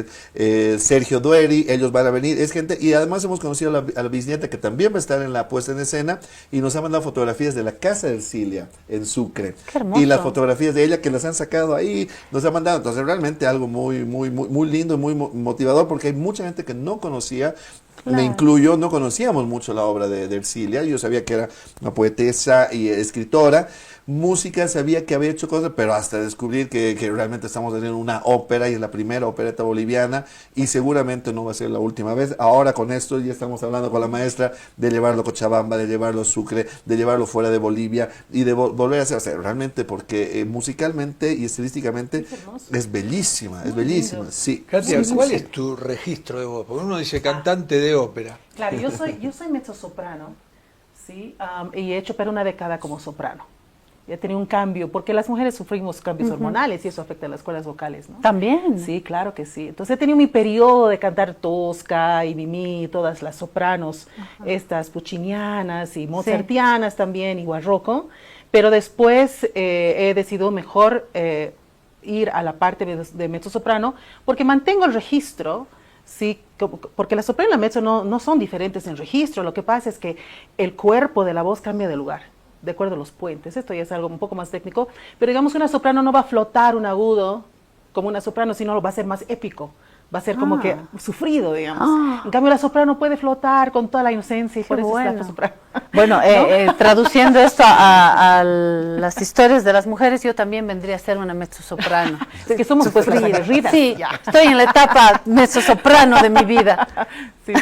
Sergio Dueri. Ellos van a venir, es gente, y además hemos conocido a la bisnieta, que también va a estar en la puesta en escena, y nos ha mandado fotografías de la casa de Ercilia en Sucre. Qué hermoso. Y las fotografías de ella que las han sacado ahí, nos ha mandado. Entonces realmente algo muy, muy, muy, muy lindo, muy motivador, porque hay mucha gente que no conocía. Claro. Me incluyo, no conocíamos mucho la obra de Ercilia. Yo sabía que era una poetesa y escritora, música, sabía que había hecho cosas, pero hasta descubrir que realmente estamos haciendo una ópera, y es la primera opereta boliviana, y seguramente no va a ser la última vez. Ahora con esto ya estamos hablando con la maestra de llevarlo a Cochabamba, de llevarlo a Sucre, de llevarlo fuera de Bolivia, y de volver a hacer realmente, porque musicalmente y estilísticamente es bellísima, es bellísima. Sí. Katia, ¿cuál es tu registro de voz? Porque uno dice cantante de ópera. Claro, yo soy mezzosoprano, ¿sí? Y he hecho una década como soprano. Ya tenía un cambio, porque las mujeres sufrimos cambios hormonales y eso afecta a las cuerdas vocales, ¿no? ¿También? Sí, claro que sí. Entonces he tenido mi periodo de cantar Tosca y Mimi, todas las sopranos, estas puccinianas y mozartianas también, y barroco, pero después he decidido mejor ir a la parte de mezzosoprano, porque mantengo el registro. Sí, porque la soprano y la mezzo no son diferentes en registro. Lo que pasa es que el cuerpo de la voz cambia de lugar, de acuerdo a los puentes. Esto ya es algo un poco más técnico, pero digamos que una soprano no va a flotar un agudo como una soprano, sino va a ser más épico, va a ser como que sufrido, digamos. En cambio la soprano puede flotar con toda la inocencia, y por eso es la soprano. Bueno, ¿no? Traduciendo esto a las historias de las mujeres, yo también vendría a ser una mezzosoprano. Es que somos pues ridas. Sí, ya. Estoy en la etapa mezzosoprano de mi vida. Sí.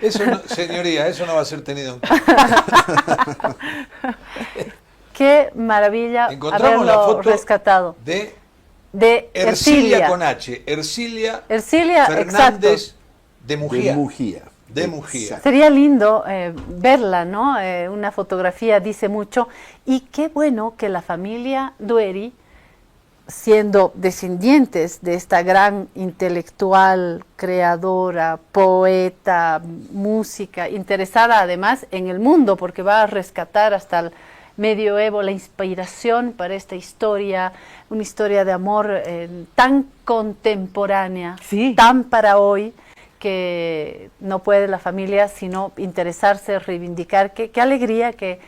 Eso no, señoría, eso no va a ser tenido en cuenta. Qué maravilla encontramos la foto rescatado de Ercilia con H. Ercilia Fernández, exacto. De Mujía. Sería lindo verla, ¿no? Una fotografía dice mucho. Y qué bueno que la familia Dueri, siendo descendientes de esta gran intelectual, creadora, poeta, música, interesada además en el mundo, porque va a rescatar hasta el medioevo la inspiración para esta historia, una historia de amor tan contemporánea, tan para hoy, que no puede la familia sino interesarse, reivindicar. Qué alegría que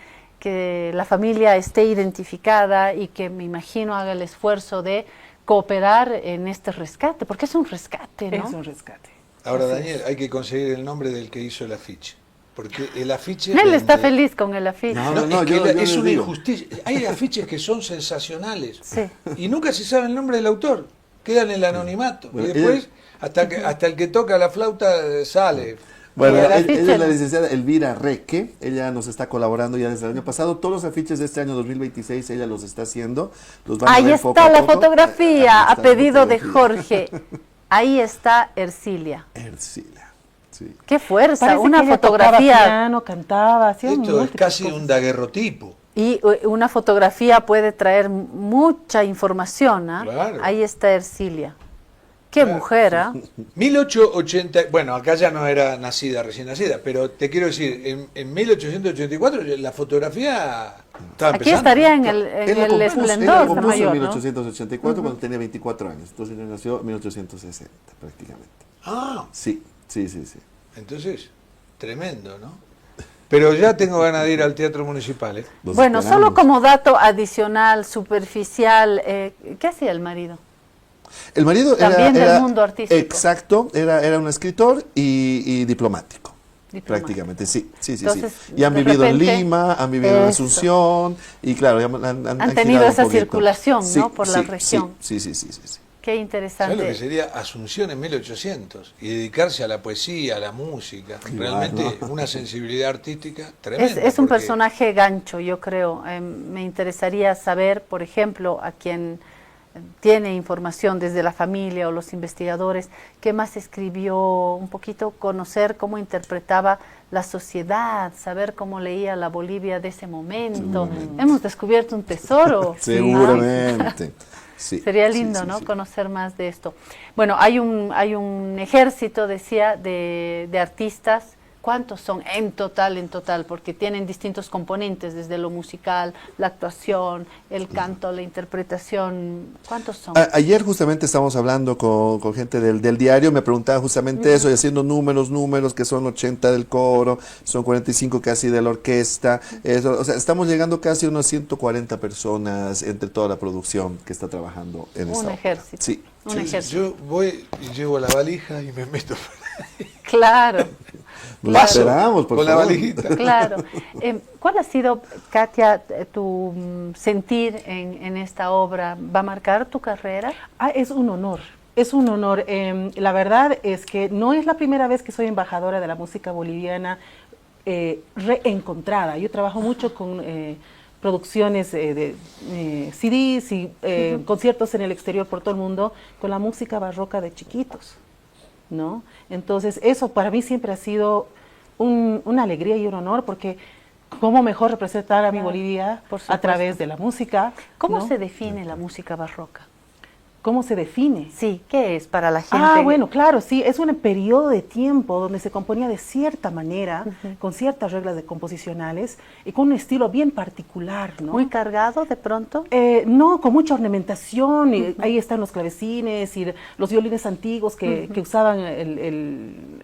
la familia esté identificada y que me imagino haga el esfuerzo de cooperar en este rescate, porque es un rescate, ¿no? Es un rescate. Ahora, Daniel, hay que conseguir el nombre del que hizo el afiche. Porque el afiche... Él está feliz con el afiche. Es una injusticia. Hay afiches que son sensacionales. Sí. Y nunca se sabe el nombre del autor. Queda en el anonimato. Bueno, y después, hasta el que toca la flauta sale. Bueno, ella es la licenciada Elvira Reque. Ella nos está colaborando ya desde el año pasado. Todos los afiches de este año 2026 ella los está haciendo. Los van Ahí a ver está poco a la poco. fotografía a pedido de Jorge. Ahí está Ercilia. Sí. Qué fuerza, Parece una que ella fotografía. Tocaba piano, cantaba, hacía esto es casi un daguerrotipo. Y una fotografía puede traer mucha información. ¿Eh? Claro. Ahí está Ercilia. Qué mujer, ¿eh? 1880, bueno, acá ya no era nacida, recién nacida, pero te quiero decir, en 1884 la fotografía estaba Aquí empezando. estaría en el esplendor. Él compuso mayor, en 1884 cuando tenía 24 años. Entonces él nació en 1860 prácticamente. Ah. Sí. Entonces, tremendo, ¿no? Pero ya tengo ganas de ir al Teatro Municipal. Bueno, solo como dato adicional, superficial, ¿qué hacía el marido? El marido también del mundo artístico. Exacto, era un escritor y diplomático. Prácticamente, sí. Entonces, Y han vivido en Lima, han vivido en Asunción, y claro, han tenido esa circulación, ¿no? Por la región. Sí. Qué interesante. ¿Sabes lo que sería Asunción en 1800? Y dedicarse a la poesía, a la música. Realmente una sensibilidad artística tremenda. Es un personaje gancho, yo creo. Me interesaría saber, por ejemplo, a quien tiene información desde la familia o los investigadores, qué más escribió, un poquito conocer cómo interpretaba la sociedad, saber cómo leía la Bolivia de ese momento. Hemos descubierto un tesoro. Seguramente. Sí, sería lindo, ¿no? Conocer más de esto. Bueno, hay un ejército, decía, de artistas. ¿Cuántos son en total? Porque tienen distintos componentes, desde lo musical, la actuación, el canto, la interpretación. ¿Cuántos son? Ayer justamente estábamos hablando con gente del diario, me preguntaba justamente eso, y haciendo números, que son 80 del coro, son 45 casi de la orquesta. O sea, estamos llegando casi a unas 140 personas entre toda la producción que está trabajando en esta ejército. Sí. Un ejército. Yo voy y llevo la valija y me meto por ahí. Claro. Lo esperamos, por con favor. la valijita. Claro. ¿Cuál ha sido, Katia, tu sentir en esta obra? ¿Va a marcar tu carrera? Es un honor. Es un honor. La verdad es que no es la primera vez que soy embajadora de la música boliviana reencontrada. Yo trabajo mucho con producciones de CDs y conciertos en el exterior por todo el mundo con la música barroca de chiquitos, ¿no? Entonces eso para mí siempre ha sido una alegría y un honor, porque cómo mejor representar a mi Bolivia a través de la música. ¿Cómo ¿no? se define la música barroca? ¿Cómo se define? Sí, ¿qué es para la gente? Bueno, claro, sí, es un periodo de tiempo donde se componía de cierta manera, con ciertas reglas composicionales y con un estilo bien particular, ¿no? ¿Muy cargado de pronto? No, con mucha ornamentación, y ahí están los clavecines y los violines antiguos que usaban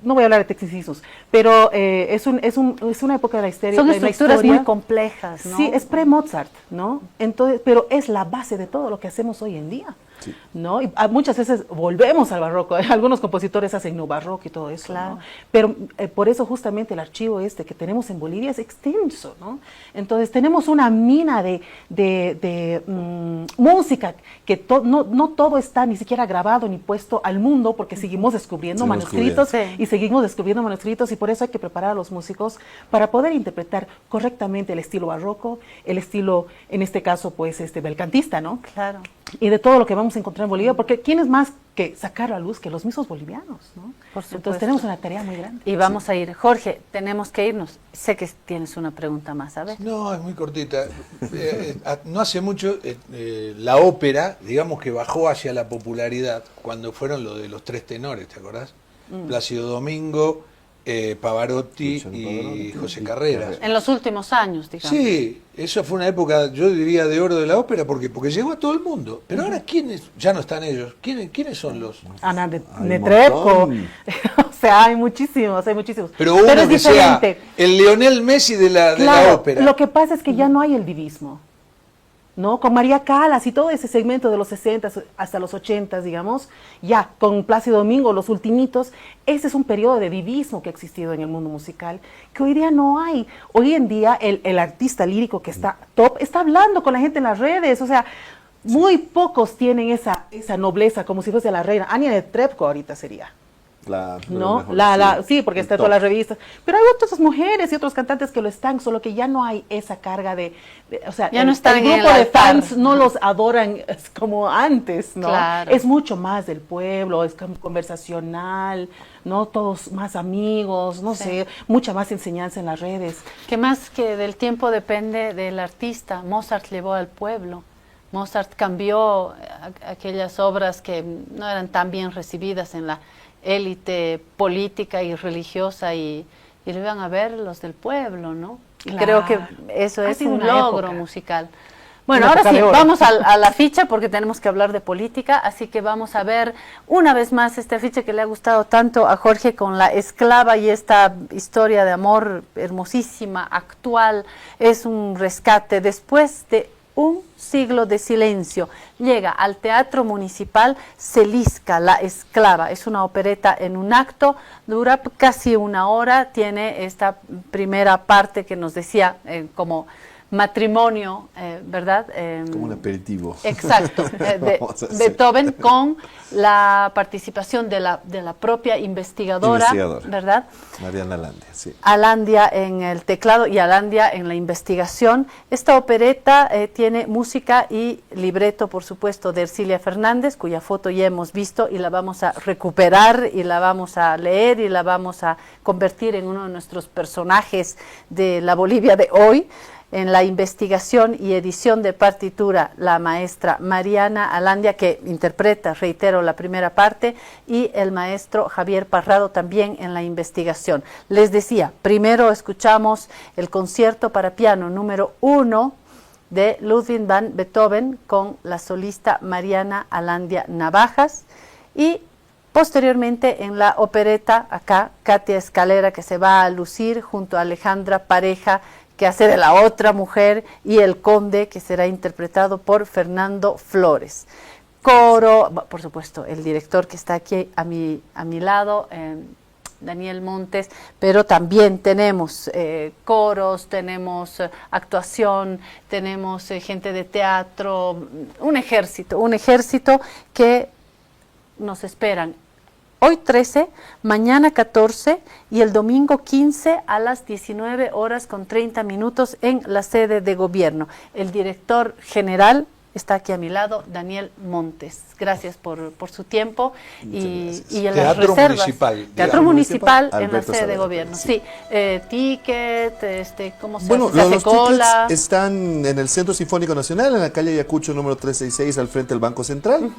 no voy a hablar de tecnicismos, pero es una época de la historia. Son estructuras muy complejas, ¿no? Sí, es pre-Mozart, ¿no? Entonces, pero es la base de todo lo que hacemos hoy en día, sí. ¿No? Y muchas veces volvemos al barroco. Algunos compositores hacen neobarroco y todo eso, claro. ¿No? Pero por eso justamente el archivo que tenemos en Bolivia es extenso, ¿no? Entonces tenemos una mina de música que no todo está ni siquiera grabado ni puesto al mundo, porque seguimos descubriendo manuscritos. Sí. Y seguimos descubriendo manuscritos, y por eso hay que preparar a los músicos para poder interpretar correctamente el estilo barroco, el estilo, en este caso, pues, belcantista, ¿no? Claro. Y de todo lo que vamos a encontrar en Bolivia, porque ¿quién es más que sacar a luz que los mismos bolivianos, ¿no? Por supuesto. Entonces tenemos una tarea muy grande. Y vamos a ir. Jorge, tenemos que irnos. Sé que tienes una pregunta más, a ver. No, es muy cortita. No hace mucho la ópera, digamos que bajó hacia la popularidad cuando fueron lo de los tres tenores, ¿te acordás? Plácido Domingo, Pavarotti y José Carreras. En los últimos años, digamos. Sí, eso fue una época, yo diría, de oro de la ópera, porque llegó a todo el mundo. Pero ahora, ¿quiénes? Ya no están ellos. ¿Quiénes son los? Ana Netrebko. O sea, hay muchísimos. Pero uno es que diferente. Sea el Lionel Messi de la ópera. Lo que pasa es que ya no hay el divismo, ¿no? Con María Callas y todo ese segmento de los 60 hasta los 80, digamos, ya con Plácido Domingo, los ultimitos, ese es un periodo de divismo que ha existido en el mundo musical, que hoy día no hay. Hoy en día el artista lírico que está top está hablando con la gente en las redes, o sea, muy pocos tienen esa nobleza como si fuese la reina. Ana Netrebko ahorita sería. Claro, ¿no? Sí, porque está en todas las revistas. Pero hay otras mujeres y otros cantantes que lo están, solo que ya no hay esa carga o sea, ya no están el grupo de fans no los adoran como antes, ¿no? Claro. Es mucho más del pueblo, es conversacional, ¿no? Todos más amigos, no sé, mucha más enseñanza en las redes. Que más que del tiempo depende del artista. Mozart llevó al pueblo. Mozart cambió aquellas obras que no eran tan bien recibidas en la élite política y religiosa, y lo iban a ver los del pueblo, ¿no? Y creo que eso es un logro musical. Bueno, ahora sí, vamos a la ficha, porque tenemos que hablar de política, así que vamos a ver una vez más este afiche que le ha gustado tanto a Jorge, con la esclava y esta historia de amor hermosísima, actual. Es un rescate después de Un siglo de silencio. Llega al Teatro Municipal Celisca, la esclava. Es una opereta en un acto, dura casi una hora, tiene esta primera parte que nos decía como matrimonio, ¿verdad? Como un aperitivo. Exacto, de Beethoven con la participación de la propia investigadora, ¿verdad? Mariana Alandia, sí. Alandia en el teclado y Alandia en la investigación. Esta opereta tiene música y libreto, por supuesto, de Ercilia Fernández, cuya foto ya hemos visto y la vamos a recuperar y la vamos a leer y la vamos a convertir en uno de nuestros personajes de la Bolivia de hoy. En la investigación y edición de partitura, la maestra Mariana Alandia, que interpreta, reitero, la primera parte, y el maestro Javier Parrado también en la investigación. Les decía, primero escuchamos el concierto para piano número 1 de Ludwig van Beethoven con la solista Mariana Alandia Navajas, y posteriormente en la opereta, acá, Katia Escalera, que se va a lucir junto a Alejandra Pareja, que hace de la otra mujer, y El Conde, que será interpretado por Fernando Flores. Coro, por supuesto, el director que está aquí a mi lado, Daniel Montes, pero también tenemos coros, tenemos actuación, tenemos gente de teatro, un ejército que nos esperan. Hoy 13, mañana 14 y el domingo 15 a las 19:30 en la sede de gobierno. El director general está aquí a mi lado, Daniel Montes. Gracias por su tiempo y en las reservas. Teatro Municipal en la sede de gobierno. Sí, ticket, ¿cómo se hace? Bueno, los tickets están en el Centro Sinfónico Nacional, en la calle Ayacucho número 366, al frente del Banco Central.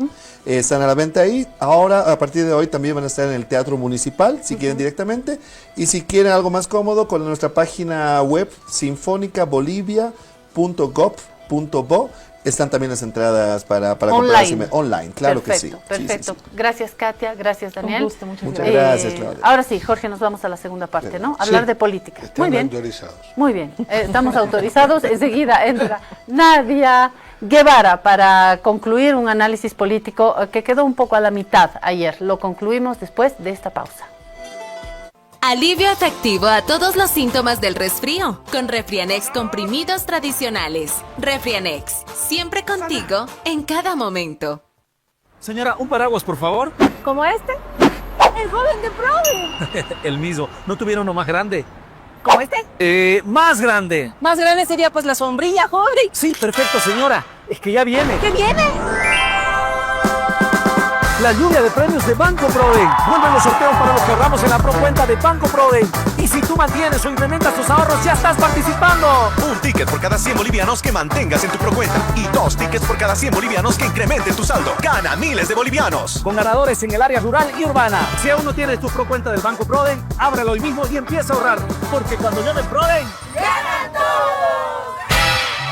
Están a la venta ahí. Ahora, a partir de hoy, también van a estar en el Teatro Municipal, si quieren directamente. Y si quieren algo más cómodo, con nuestra página web, sinfonicabolivia.gov.bo. Están también las entradas para comprarse online, claro. Perfecto, que sí. Perfecto. Sí. Gracias, Katia. Gracias, Daniel. Un gusto, muchas gracias, Claudia. Ahora sí, Jorge, nos vamos a la segunda parte, ¿no? Hablar de política. Están autorizados. Muy bien. Estamos autorizados. Enseguida entra Nadia Guevara para concluir un análisis político que quedó un poco a la mitad ayer. Lo concluimos después de esta pausa. Alivio efectivo a todos los síntomas del resfrío con Refrianex comprimidos tradicionales. Refrianex, siempre contigo en cada momento. Señora, un paraguas, por favor. ¿Como este? El joven de Prove. El mismo. ¿No tuviera uno más grande? ¿Como este? Más grande. Más grande sería pues la sombrilla, joven. Sí, perfecto, señora. Es que ya viene. ¿Qué viene? La lluvia de premios de Banco Proden. Vuelven los sorteos para los que ahorramos en la procuenta de Banco Proden. Y si tú mantienes o incrementas tus ahorros, ya estás participando. Un ticket por cada 100 bolivianos que mantengas en tu procuenta. Y 2 tickets por cada 100 bolivianos que incrementen tu saldo. Gana miles de bolivianos. Con ganadores en el área rural y urbana. Si aún no tienes tu procuenta del Banco Proden, ábrelo hoy mismo y empieza a ahorrar. Porque cuando llamen Proden, ¡ganan todos!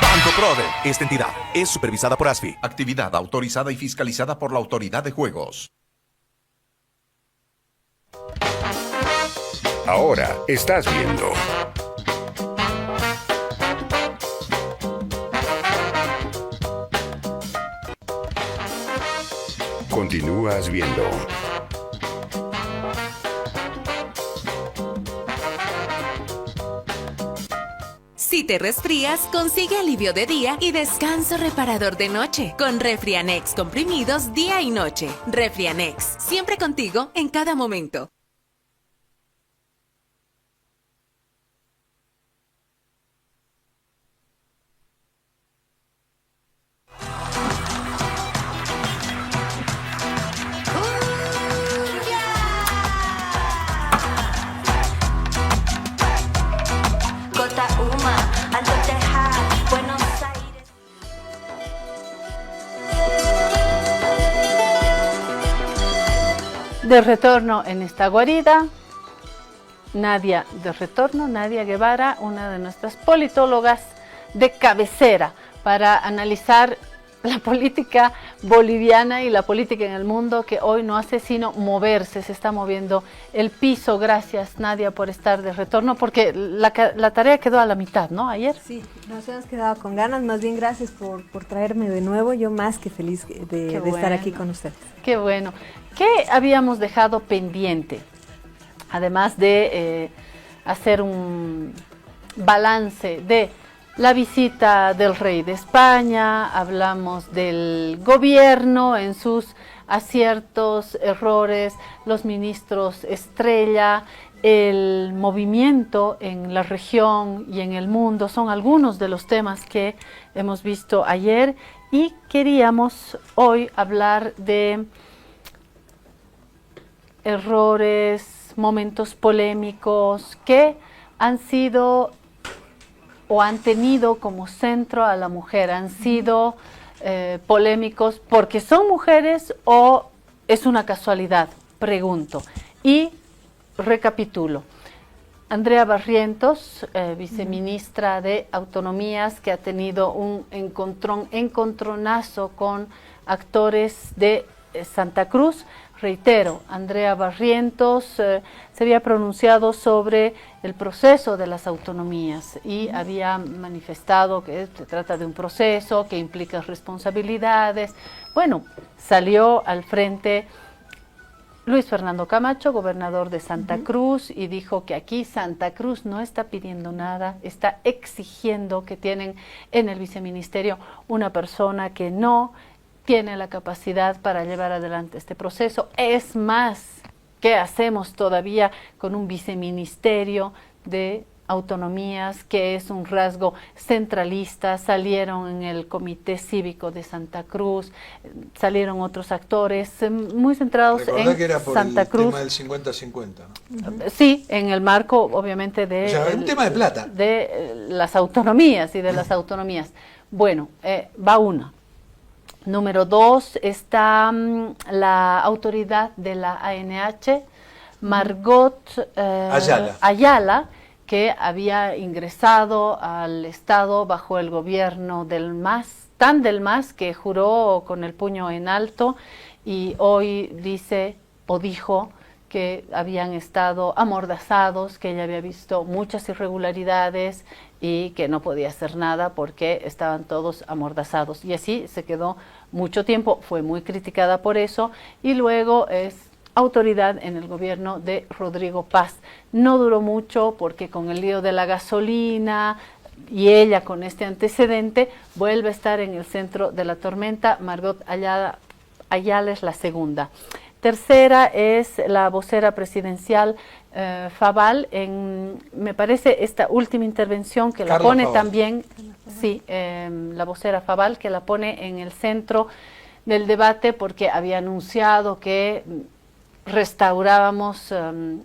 Banco Proden. Esta entidad es supervisada por ASFI. Actividad autorizada y fiscalizada por la Autoridad de Juegos. Ahora estás viendo. Continúas viendo. Si te resfrías, consigue alivio de día y descanso reparador de noche con Refrianex comprimidos día y noche. Refrianex, siempre contigo en cada momento. De retorno en esta guarida, Nadia Guevara, una de nuestras politólogas de cabecera, para analizar la política boliviana y la política en el mundo que hoy no hace sino moverse, se está moviendo el piso. Gracias, Nadia, por estar de retorno, porque la tarea quedó a la mitad, ¿no? Ayer. Sí, nos hemos quedado con ganas, más bien gracias por traerme de nuevo, yo más que feliz de estar aquí con ustedes. Qué bueno. ¿Qué habíamos dejado pendiente? Además de hacer un balance de la visita del rey de España, hablamos del gobierno en sus aciertos, errores, los ministros estrella, el movimiento en la región y en el mundo, son algunos de los temas que hemos visto ayer y queríamos hoy hablar de errores, momentos polémicos que han sido o han tenido como centro a la mujer, han sido polémicos porque son mujeres o es una casualidad, pregunto. Y recapitulo. Andrea Barrientos, viceministra de Autonomías, que ha tenido un encontronazo con actores de Santa Cruz. Reitero, Andrea Barrientos se había pronunciado sobre el proceso de las autonomías y había manifestado que se trata de un proceso que implica responsabilidades. Bueno, salió al frente Luis Fernando Camacho, gobernador de Santa Cruz, y dijo que aquí Santa Cruz no está pidiendo nada, está exigiendo que tienen en el viceministerio una persona que no tiene la capacidad para llevar adelante este proceso. Es más, ¿qué hacemos todavía con un viceministerio de autonomías que es un rasgo centralista? Salieron en el Comité Cívico de Santa Cruz, salieron otros actores muy centrados en que era por Santa Cruz. Tema del 50-50, ¿no? Sí, en el marco obviamente de... O sea, un tema de plata. De las autonomías y de las autonomías. Bueno, va uno. Número 2 está la autoridad de la ANH, Margot Ayala, que había ingresado al Estado bajo el gobierno del MAS, tan del MAS que juró con el puño en alto y hoy dice o dijo que habían estado amordazados, que ella había visto muchas irregularidades y que no podía hacer nada porque estaban todos amordazados. Y así se quedó mucho tiempo, fue muy criticada por eso y luego es autoridad en el gobierno de Rodrigo Paz. No duró mucho porque con el lío de la gasolina y ella con este antecedente vuelve a estar en el centro de la tormenta. Margot Ayala es la segunda. Tercera es la vocera presidencial Fabal, me parece esta última intervención que la pone también, sí, la vocera Fabal, que la pone en el centro del debate porque había anunciado que restaurábamos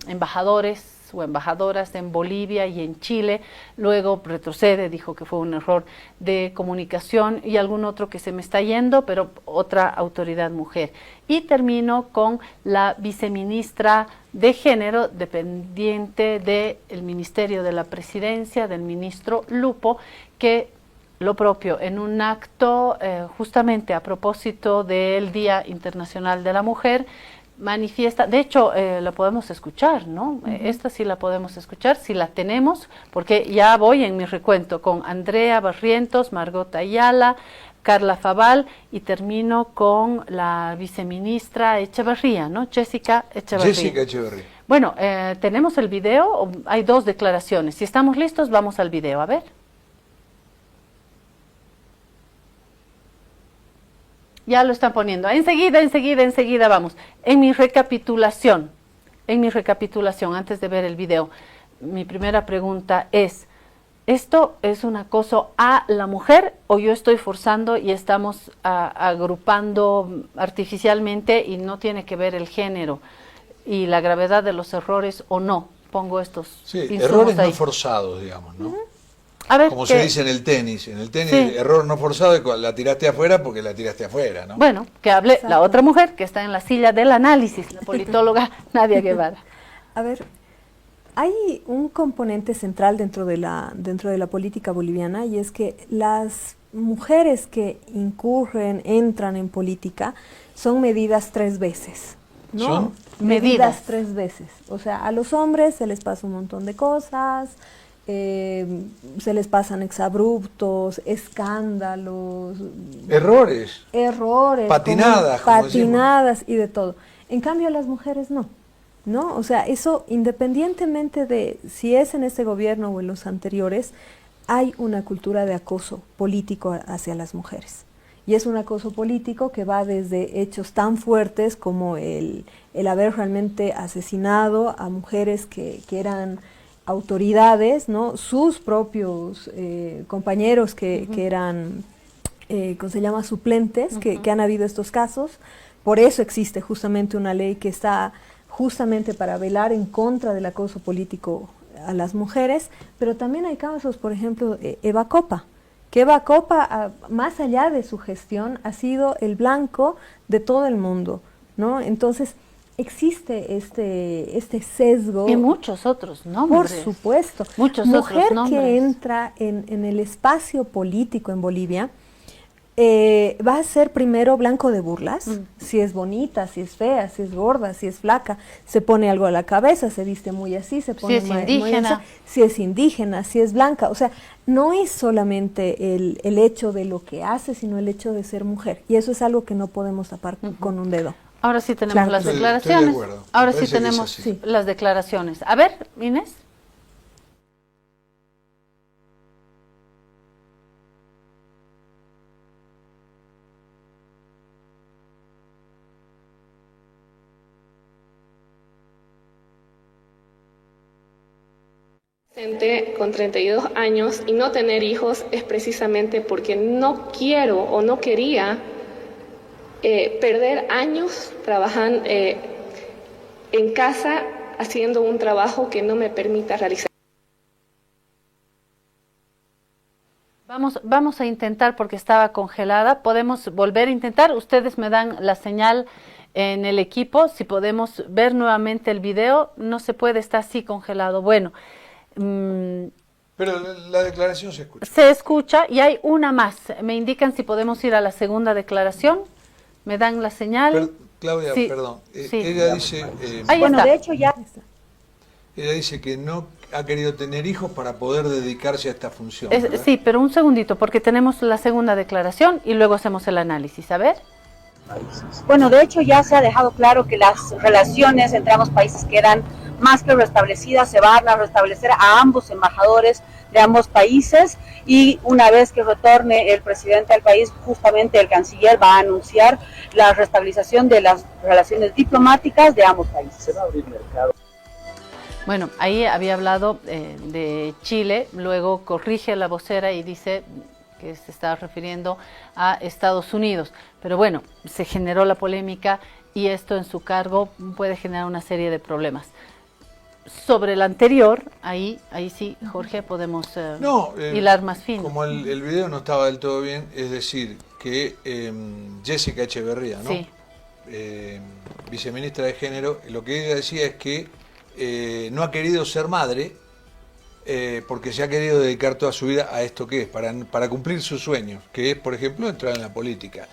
embajadores o embajadoras en Bolivia y en Chile, luego retrocede, dijo que fue un error de comunicación y algún otro que se me está yendo, pero otra autoridad mujer. Y termino con la viceministra de Género, dependiente del Ministerio de la Presidencia, del ministro Lupo, que lo propio en un acto justamente a propósito del Día Internacional de la Mujer, manifiesta, de hecho la podemos escuchar, ¿no? Esta sí la podemos escuchar, si la tenemos, porque ya voy en mi recuento con Andrea Barrientos, Margot Ayala, Carla Fabal y termino con la viceministra Echeverría, ¿no? Jessica Echeverría. Jessica Echeverría. Bueno, tenemos el video, hay dos declaraciones, si estamos listos vamos al video, a ver. Ya lo están poniendo. Enseguida vamos. En mi recapitulación, antes de ver el video, mi primera pregunta es, ¿esto es un acoso a la mujer o yo estoy forzando y estamos agrupando artificialmente y no tiene que ver el género y la gravedad de los errores o no? Pongo estos errores no forzados, digamos, ¿no? A ver, como se dice en el tenis, sí. Error no forzado, la tiraste afuera porque la tiraste afuera, ¿no? Bueno, que hable la otra mujer que está en la silla del análisis, la politóloga Nadia Guevara. A ver, Hay un componente central dentro de la política boliviana, y es que las mujeres que entran en política, son medidas 3 veces. ¿No? ¿Son? Medidas 3 veces. O sea, a los hombres se les pasa un montón de cosas, se les pasan exabruptos, escándalos, errores, patinadas y de todo. En cambio, a las mujeres no, o sea, eso independientemente de si es en este gobierno o en los anteriores, hay una cultura de acoso político hacia las mujeres. Y es un acoso político que va desde hechos tan fuertes como el haber realmente asesinado a mujeres que eran autoridades, ¿no? Sus propios compañeros que eran, ¿cómo se llama?, suplentes, que han habido estos casos. Por eso existe justamente una ley que está justamente para velar en contra del acoso político a las mujeres, pero también hay casos, por ejemplo, Eva Copa, que Eva Copa, más allá de su gestión, ha sido el blanco de todo el mundo, ¿no? Entonces, existe este sesgo. Y muchos otros nombres. Por supuesto. Muchos Mujer otros nombres. que entra en el espacio político en Bolivia, va a ser primero blanco de burlas, si es bonita, si es fea, si es gorda, si es flaca, se pone algo a la cabeza, se viste muy así, se pone si es indígena, si es indígena, si es blanca, o sea, no es solamente el hecho de lo que hace, sino el hecho de ser mujer, y eso es algo que no podemos tapar con un dedo. Ahora sí tenemos las declaraciones. Estoy de acuerdo. Ahora sí tenemos las declaraciones. A ver, Inés. Con 32 años y no tener hijos es precisamente porque no quiero o no quería perder años trabajando en casa, haciendo un trabajo que no me permita realizar. Vamos a intentar, porque estaba congelada, podemos volver a intentar. Ustedes me dan la señal en el equipo, si podemos ver nuevamente el video. No se puede, está así congelado. Bueno. Pero la declaración se escucha. Se escucha y hay una más. Me indican si podemos ir a la segunda declaración. Me dan la señal. Claudia, sí, perdón. Sí. Ella dice. Bueno, de hecho ya. Ella dice que no ha querido tener hijos para poder dedicarse a esta función. Sí, pero un segundito, porque tenemos la segunda declaración y luego hacemos el análisis. A ver. Bueno, de hecho ya se ha dejado claro que las relaciones entre ambos países quedan más que restablecidas, se van a restablecer a ambos embajadores de ambos países, y una vez que retorne el presidente al país, justamente el canciller va a anunciar la restabilización de las relaciones diplomáticas de ambos países. Se va a abrir mercado. Bueno, ahí había hablado de Chile, luego corrige la vocera y dice que se está refiriendo a Estados Unidos. Pero bueno, se generó la polémica y esto en su cargo puede generar una serie de problemas. Sobre el anterior, ahí sí, Jorge, podemos hilar más fino. Como el video no estaba del todo bien, es decir, que Jessica Echeverría, ¿no? Sí. Viceministra de Género, lo que ella decía es que no ha querido ser madre porque se ha querido dedicar toda su vida a esto que es, para cumplir sus sueños, que es, por ejemplo, entrar en la política.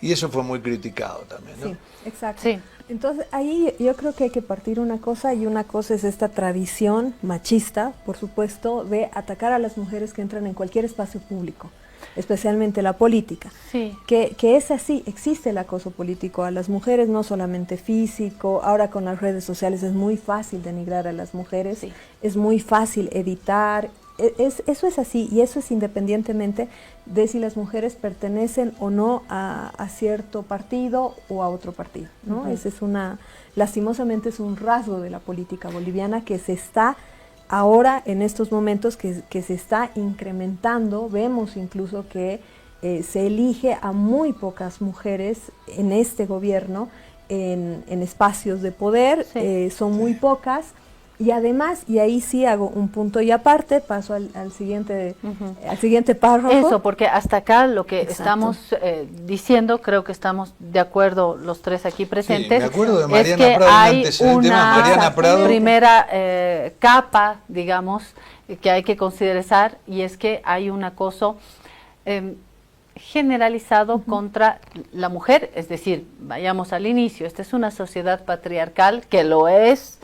Y eso fue muy criticado también, ¿no? Sí, exacto. Sí. Entonces ahí yo creo que hay que partir una cosa, y una cosa es esta tradición machista, por supuesto, de atacar a las mujeres que entran en cualquier espacio público, especialmente la política. Sí. Que es así, existe el acoso político a las mujeres, no solamente físico. Ahora con las redes sociales es muy fácil denigrar a las mujeres, sí. Es muy fácil editar. Eso es así, y eso es independientemente de si las mujeres pertenecen o no a cierto partido o a otro partido, ¿no? Ese es lastimosamente es un rasgo de la política boliviana que se está ahora, en estos momentos, que se está incrementando. Vemos incluso que se elige a muy pocas mujeres en este gobierno en espacios de poder, sí. Son muy pocas. Y además, y ahí sí hago un punto y aparte, paso al siguiente párrafo. Eso, porque hasta acá lo que estamos diciendo, creo que estamos de acuerdo los tres aquí presentes, sí, me acuerdo de Mariana es que Prado, hay una primera capa, digamos, que hay que considerar, y es que hay un acoso generalizado contra la mujer, es decir, vayamos al inicio, esta es una sociedad patriarcal, que lo es,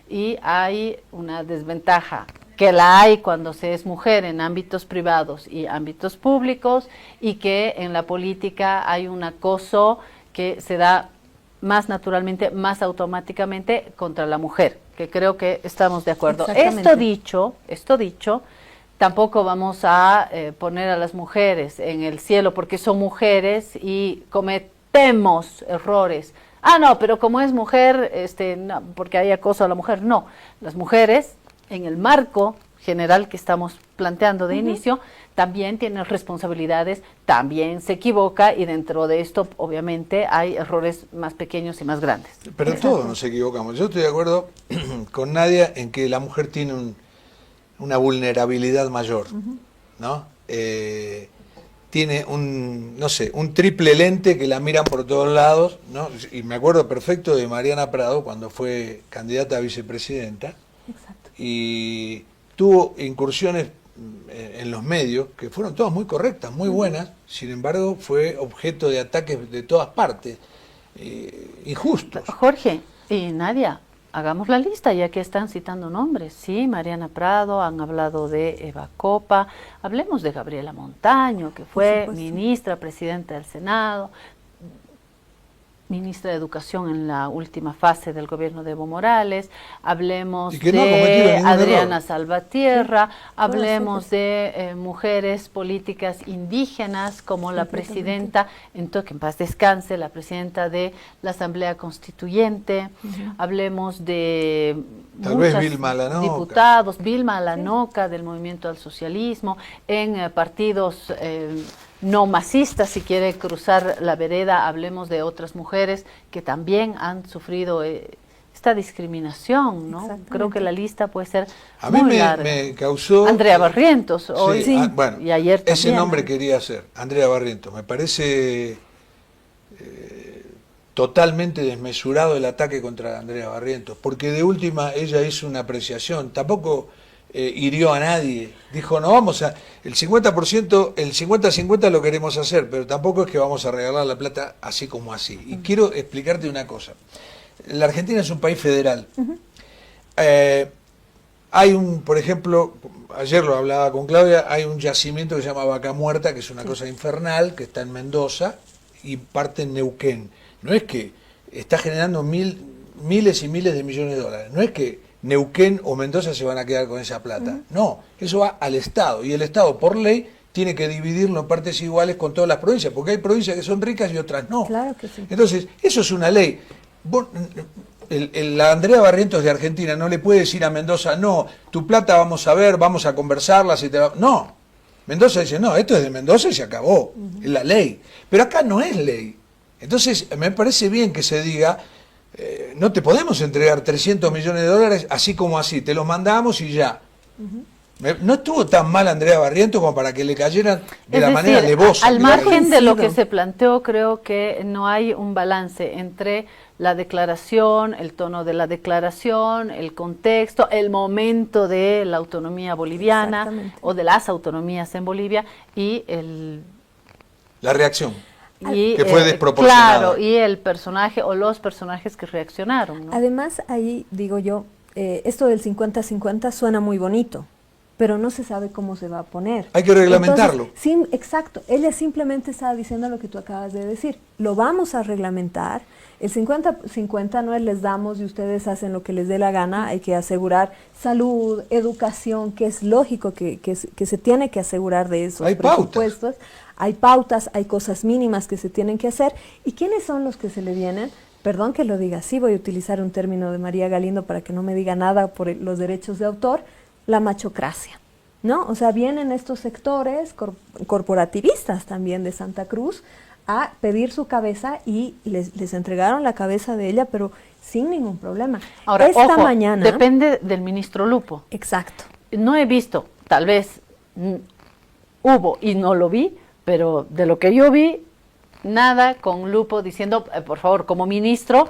y hay una desventaja, que la hay cuando se es mujer en ámbitos privados y ámbitos públicos, y que en la política hay un acoso que se da más naturalmente, más automáticamente contra la mujer, que creo que estamos de acuerdo. Esto dicho, tampoco vamos a poner a las mujeres en el cielo porque son mujeres y cometemos errores. Ah, no, pero como es mujer, no, porque hay acoso a la mujer. No, las mujeres, en el marco general que estamos planteando de inicio, también tienen responsabilidades, también se equivoca, y dentro de esto, obviamente, hay errores más pequeños y más grandes. Pero todos nos equivocamos. Yo estoy de acuerdo con Nadia en que la mujer tiene una vulnerabilidad mayor, ¿no? Tiene un triple lente que la miran por todos lados, ¿no? Y me acuerdo perfecto de Mariana Prado cuando fue candidata a vicepresidenta. Exacto. Y tuvo incursiones en los medios que fueron todas muy correctas, muy buenas, sin embargo fue objeto de ataques de todas partes, injustos. Jorge y Nadia, hagamos la lista, ya que están citando nombres. Sí, Mariana Prado, han hablado de Eva Copa, hablemos de Gabriela Montaño, que fue ministra, presidenta del Senado, ministra de Educación en la última fase del gobierno de Evo Morales, hablemos de Adriana Salvatierra, hablemos de mujeres políticas indígenas como la presidenta, que en paz descanse, la presidenta de la Asamblea Constituyente, hablemos de muchos diputados, Vilma Alanoca del Movimiento al Socialismo, en partidos no masistas, si quiere cruzar la vereda, hablemos de otras mujeres que también han sufrido esta discriminación, ¿no? Creo que la lista puede ser muy larga. Me causó... Andrea Barrientos, hoy bueno, y ayer también. Ese nombre quería hacer, Andrea Barrientos. Me parece totalmente desmesurado el ataque contra Andrea Barrientos, porque de última ella hizo una apreciación, tampoco hirió a nadie, dijo no vamos a, el 50%, el 50-50 lo queremos hacer, pero tampoco es que vamos a regalar la plata así como así. Y quiero explicarte una cosa, la Argentina es un país federal, hay por ejemplo, ayer lo hablaba con Claudia, hay un yacimiento que se llama Vaca Muerta, que es una cosa infernal, que está en Mendoza y parte en Neuquén. No es que está generando miles y miles de millones de dólares, no es que Neuquén o Mendoza se van a quedar con esa plata. No, eso va al Estado, y el Estado por ley tiene que dividirlo en partes iguales con todas las provincias, porque hay provincias que son ricas y otras no. Claro que sí. Entonces, eso es una ley. La Andrea Barrientos de Argentina no le puede decir a Mendoza, no, tu plata vamos a ver, vamos a conversarla, si te va... No, Mendoza dice, no, esto es de Mendoza y se acabó, es la ley. Pero acá no es ley. Entonces, me parece bien que se diga... no te podemos entregar 300 millones de dólares así como así, te los mandamos y ya. No estuvo tan mal Andrea Barrientos como para que le cayeran de la manera alevosa. Al margen de lo que se planteó, creo que no hay un balance entre la declaración, el tono de la declaración, el contexto, el momento de la autonomía boliviana o de las autonomías en Bolivia y la reacción. Que fue desproporcionada. Claro, y el personaje o los personajes que reaccionaron, ¿no? Además, ahí digo yo, esto del 50-50 suena muy bonito, pero no se sabe cómo se va a poner. Hay que reglamentarlo. Entonces, sí, exacto, ella simplemente estaba diciendo lo que tú acabas de decir, lo vamos a reglamentar, el 50-50 no es les damos y ustedes hacen lo que les dé la gana, hay que asegurar salud, educación, que es lógico que se tiene que asegurar de esos presupuestos. Hay pautas, hay cosas mínimas que se tienen que hacer. ¿Y quiénes son los que se le vienen? Perdón que lo diga así, voy a utilizar un término de María Galindo para que no me diga nada por los derechos de autor, la machocracia, ¿no? O sea, vienen estos sectores corporativistas también de Santa Cruz a pedir su cabeza y les entregaron la cabeza de ella, pero sin ningún problema. Ahora, esta ojo, mañana depende del ministro Lupo. Exacto. No he visto, tal vez hubo y no lo vi, pero de lo que yo vi, nada con Lupo diciendo, por favor, como ministro,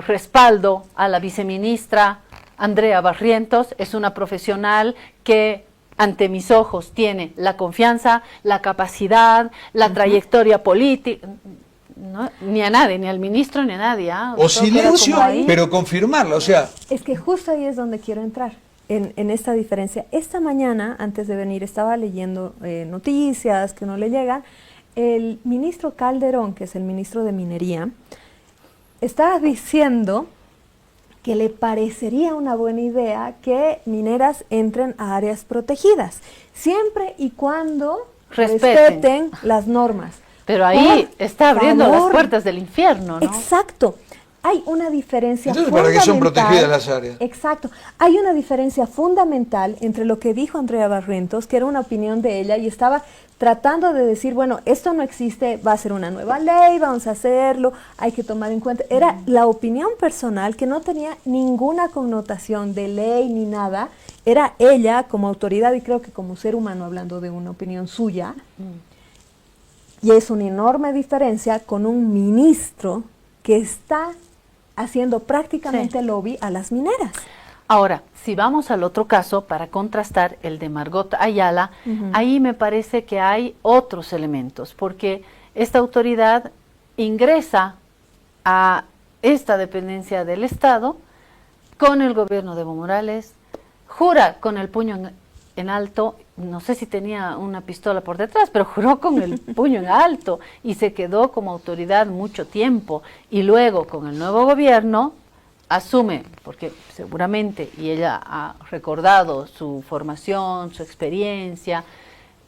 respaldo a la viceministra Andrea Barrientos, es una profesional que ante mis ojos tiene la confianza, la capacidad, la trayectoria política. No, ni a nadie, ni al ministro, ni a nadie. O silencio, pero confirmarlo, o sea. Es que justo ahí es donde quiero entrar, en esta diferencia. Esta mañana, antes de venir, estaba leyendo noticias que no le llegan. El ministro Calderón, que es el ministro de Minería, estaba diciendo que le parecería una buena idea que mineras entren a áreas protegidas, siempre y cuando respeten las normas. Pero ahí está abriendo las puertas del infierno, ¿no? Exacto. Hay una diferencia fundamental. ¿Para qué son protegidas las áreas? Exacto. Hay una diferencia fundamental entre lo que dijo Andrea Barrientos, que era una opinión de ella, y estaba tratando de decir, bueno, esto no existe, va a ser una nueva ley, vamos a hacerlo, hay que tomar en cuenta. Era la opinión personal que no tenía ninguna connotación de ley ni nada. Era ella como autoridad y creo que como ser humano hablando de una opinión suya. Y es una enorme diferencia con un ministro que está haciendo prácticamente lobby a las mineras. Ahora, si vamos al otro caso, para contrastar el de Margot Ayala, ahí me parece que hay otros elementos, porque esta autoridad ingresa a esta dependencia del Estado con el gobierno de Evo Morales, jura con el puño en alto, no sé si tenía una pistola por detrás, pero juró con el puño en alto y se quedó como autoridad mucho tiempo. Y luego con el nuevo gobierno asume, porque seguramente, y ella ha recordado su formación, su experiencia,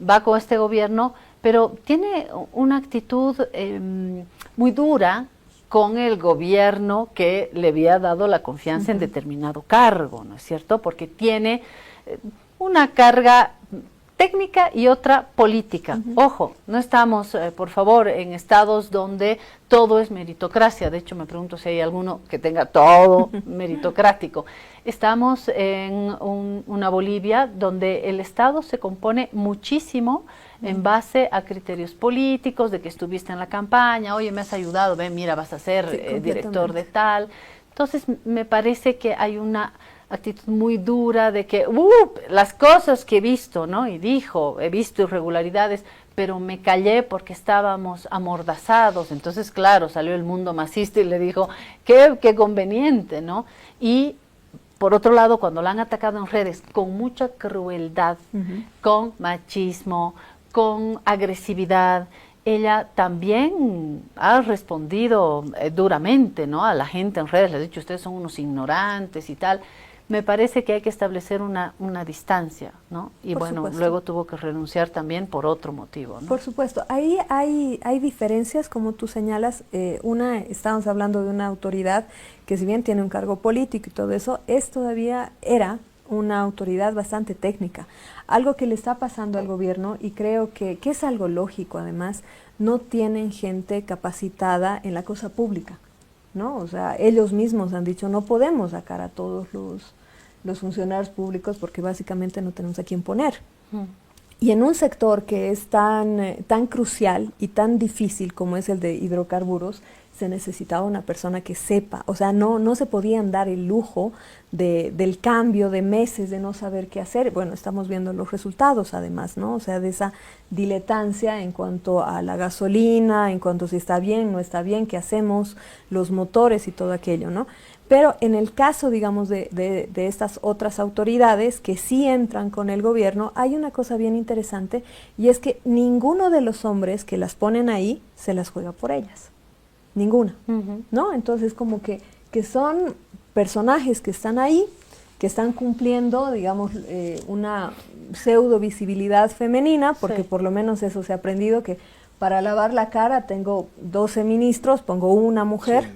va con este gobierno, pero tiene una actitud muy dura con el gobierno que le había dado la confianza en determinado cargo, ¿no es cierto? Porque tiene una carga técnica y otra política. Ojo, no estamos, por favor, en estados donde todo es meritocracia. De hecho, me pregunto si hay alguno que tenga todo meritocrático. Estamos en una Bolivia donde el Estado se compone muchísimo en base a criterios políticos, de que estuviste en la campaña, oye, me has ayudado, ven, mira, vas a ser director de tal. Entonces, me parece que hay una actitud muy dura de que, las cosas que he visto, ¿no? Y dijo, he visto irregularidades, pero me callé porque estábamos amordazados. Entonces, claro, salió el mundo masista y le dijo, qué conveniente, ¿no? Y por otro lado, cuando la han atacado en redes con mucha crueldad, con machismo, con agresividad, ella también ha respondido duramente, ¿no? A la gente en redes, le ha dicho, ustedes son unos ignorantes y tal. Me parece que hay que establecer una distancia, ¿no? Y por bueno, supuesto. Luego tuvo que renunciar también por otro motivo, ¿no? Por supuesto. Ahí hay diferencias, como tú señalas. Estamos hablando de una autoridad que si bien tiene un cargo político y todo eso, era una autoridad bastante técnica. Algo que le está pasando al gobierno, y creo que es algo lógico además, no tienen gente capacitada en la cosa pública, ¿no? O sea, ellos mismos han dicho, no podemos sacar a todos los funcionarios públicos porque básicamente no tenemos a quién poner. Y en un sector que es tan crucial y tan difícil como es el de hidrocarburos, se necesitaba una persona que sepa, o sea, no se podían dar el lujo del cambio de meses, de no saber qué hacer. Bueno, estamos viendo los resultados además, ¿no? O sea, de esa diletancia en cuanto a la gasolina, en cuanto a si está bien, no está bien, qué hacemos, los motores y todo aquello, ¿no? Pero en el caso, digamos, de estas otras autoridades que sí entran con el gobierno, hay una cosa bien interesante, y es que ninguno de los hombres que las ponen ahí se las juega por ellas. Ninguna, ¿no? Entonces, como que son personajes que están ahí, que están cumpliendo, digamos, una pseudo visibilidad femenina, porque por lo menos eso se ha aprendido, que para lavar la cara tengo 12 ministros, pongo una mujer.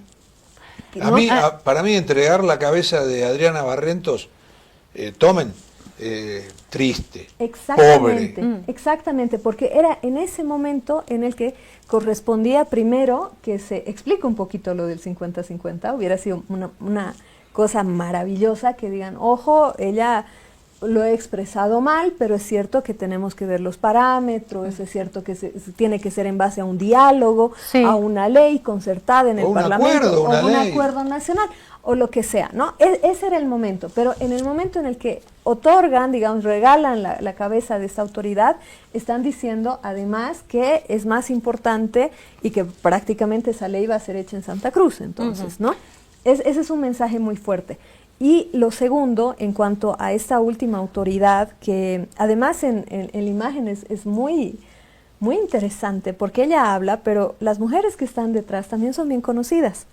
Para mí, entregar la cabeza de Adriana Barrientos, tomen, triste, exactamente, pobre. Exactamente, porque era en ese momento en el que correspondía primero que se explique un poquito lo del 50-50, hubiera sido una cosa maravillosa que digan, ojo, ella lo he expresado mal, pero es cierto que tenemos que ver los parámetros, es cierto que tiene que ser en base a un diálogo, a una ley concertada en el Parlamento, o un acuerdo nacional, o lo que sea, ¿no? Ese era el momento, pero en el momento en el que otorgan, digamos, regalan la cabeza de esta autoridad, están diciendo además que es más importante y que prácticamente esa ley va a ser hecha en Santa Cruz, entonces, ¿no? Ese es un mensaje muy fuerte. Y lo segundo, en cuanto a esta última autoridad, que además en la imagen es muy, muy interesante, porque ella habla, pero las mujeres que están detrás también son bien conocidas.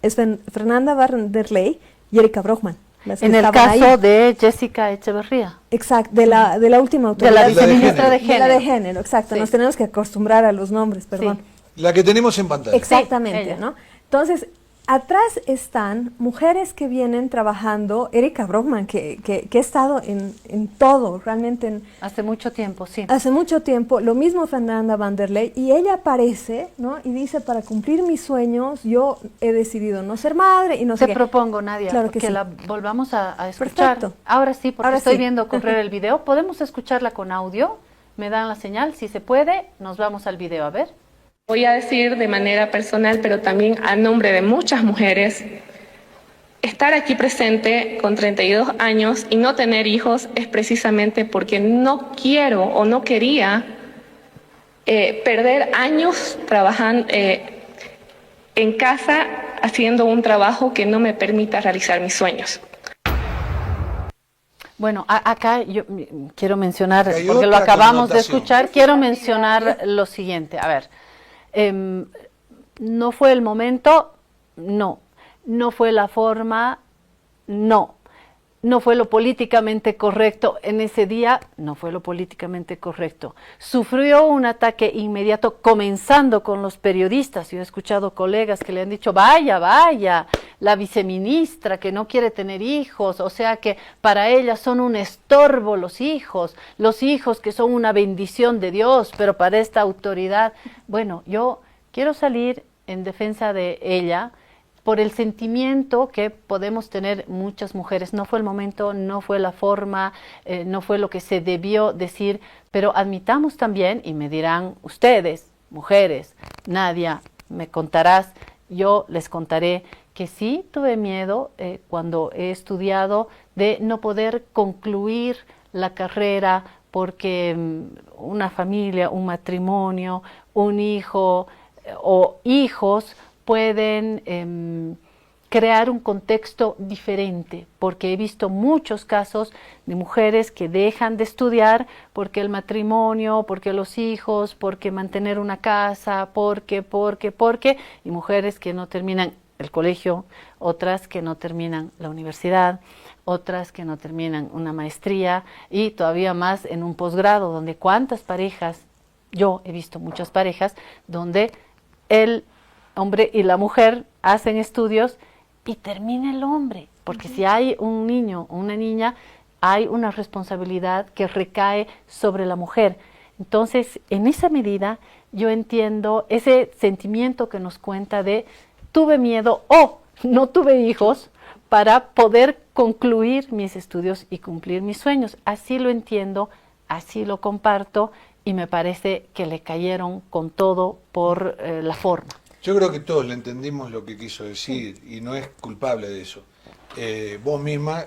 Es Fernanda Vanderlei y Erika Brochmann. En el caso de Jessica Echeverría. Exacto, de la última autoridad. De la viceministra de Género. De la de Género, exacto. Sí. Nos tenemos que acostumbrar a los nombres, perdón. Sí. La que tenemos en pantalla. Exactamente, sí, ¿no? Entonces, atrás están mujeres que vienen trabajando, Erika Brochmann, que ha estado en todo, realmente. Hace mucho tiempo, sí. Hace mucho tiempo, lo mismo Fernanda Vanderlei, y ella aparece, ¿no? Y dice, para cumplir mis sueños, yo he decidido no ser madre y no sé qué. Te propongo, Nadia, claro que sí. la volvamos a escuchar. Perfecto. Ahora sí, porque Ahora estoy sí. viendo correr el video. ¿Podemos escucharla con audio? ¿Me dan la señal? Si se puede, nos vamos al video, a ver. Voy a decir de manera personal, pero también a nombre de muchas mujeres, estar aquí presente con 32 años y no tener hijos es precisamente porque no quiero o no quería perder años trabajando en casa, haciendo un trabajo que no me permita realizar mis sueños. Bueno, acá yo quiero mencionar, porque lo acabamos de escuchar, quiero mencionar lo siguiente, a ver. ¿No fue el momento? No. ¿No fue la forma? No. ¿No fue lo políticamente correcto en ese día? No fue lo políticamente correcto. Sufrió un ataque inmediato, comenzando con los periodistas. Yo he escuchado colegas que le han dicho, vaya, la viceministra que no quiere tener hijos, o sea que para ella son un estorbo los hijos que son una bendición de Dios, pero para esta autoridad, bueno, yo quiero salir en defensa de ella, por el sentimiento que podemos tener muchas mujeres. No fue el momento, no fue la forma, no fue lo que se debió decir, pero admitamos también, y me dirán ustedes, mujeres, Nadia, me contarás, yo les contaré que sí tuve miedo cuando he estudiado de no poder concluir la carrera porque una familia, un matrimonio, un hijo o hijos pueden crear un contexto diferente, porque he visto muchos casos de mujeres que dejan de estudiar porque el matrimonio, porque los hijos, porque mantener una casa, porque, y mujeres que no terminan el colegio, otras que no terminan la universidad, otras que no terminan una maestría y todavía más en un posgrado, donde cuántas parejas, yo he visto muchas parejas, donde el hombre y la mujer hacen estudios y termina el hombre, porque si hay un niño o una niña, hay una responsabilidad que recae sobre la mujer. Entonces, en esa medida, yo entiendo ese sentimiento que nos cuenta de tuve miedo o no tuve hijos para poder concluir mis estudios y cumplir mis sueños. Así lo entiendo, así lo comparto y me parece que le cayeron con todo por la forma. Yo creo que todos le entendimos lo que quiso decir y no es culpable de eso. Vos misma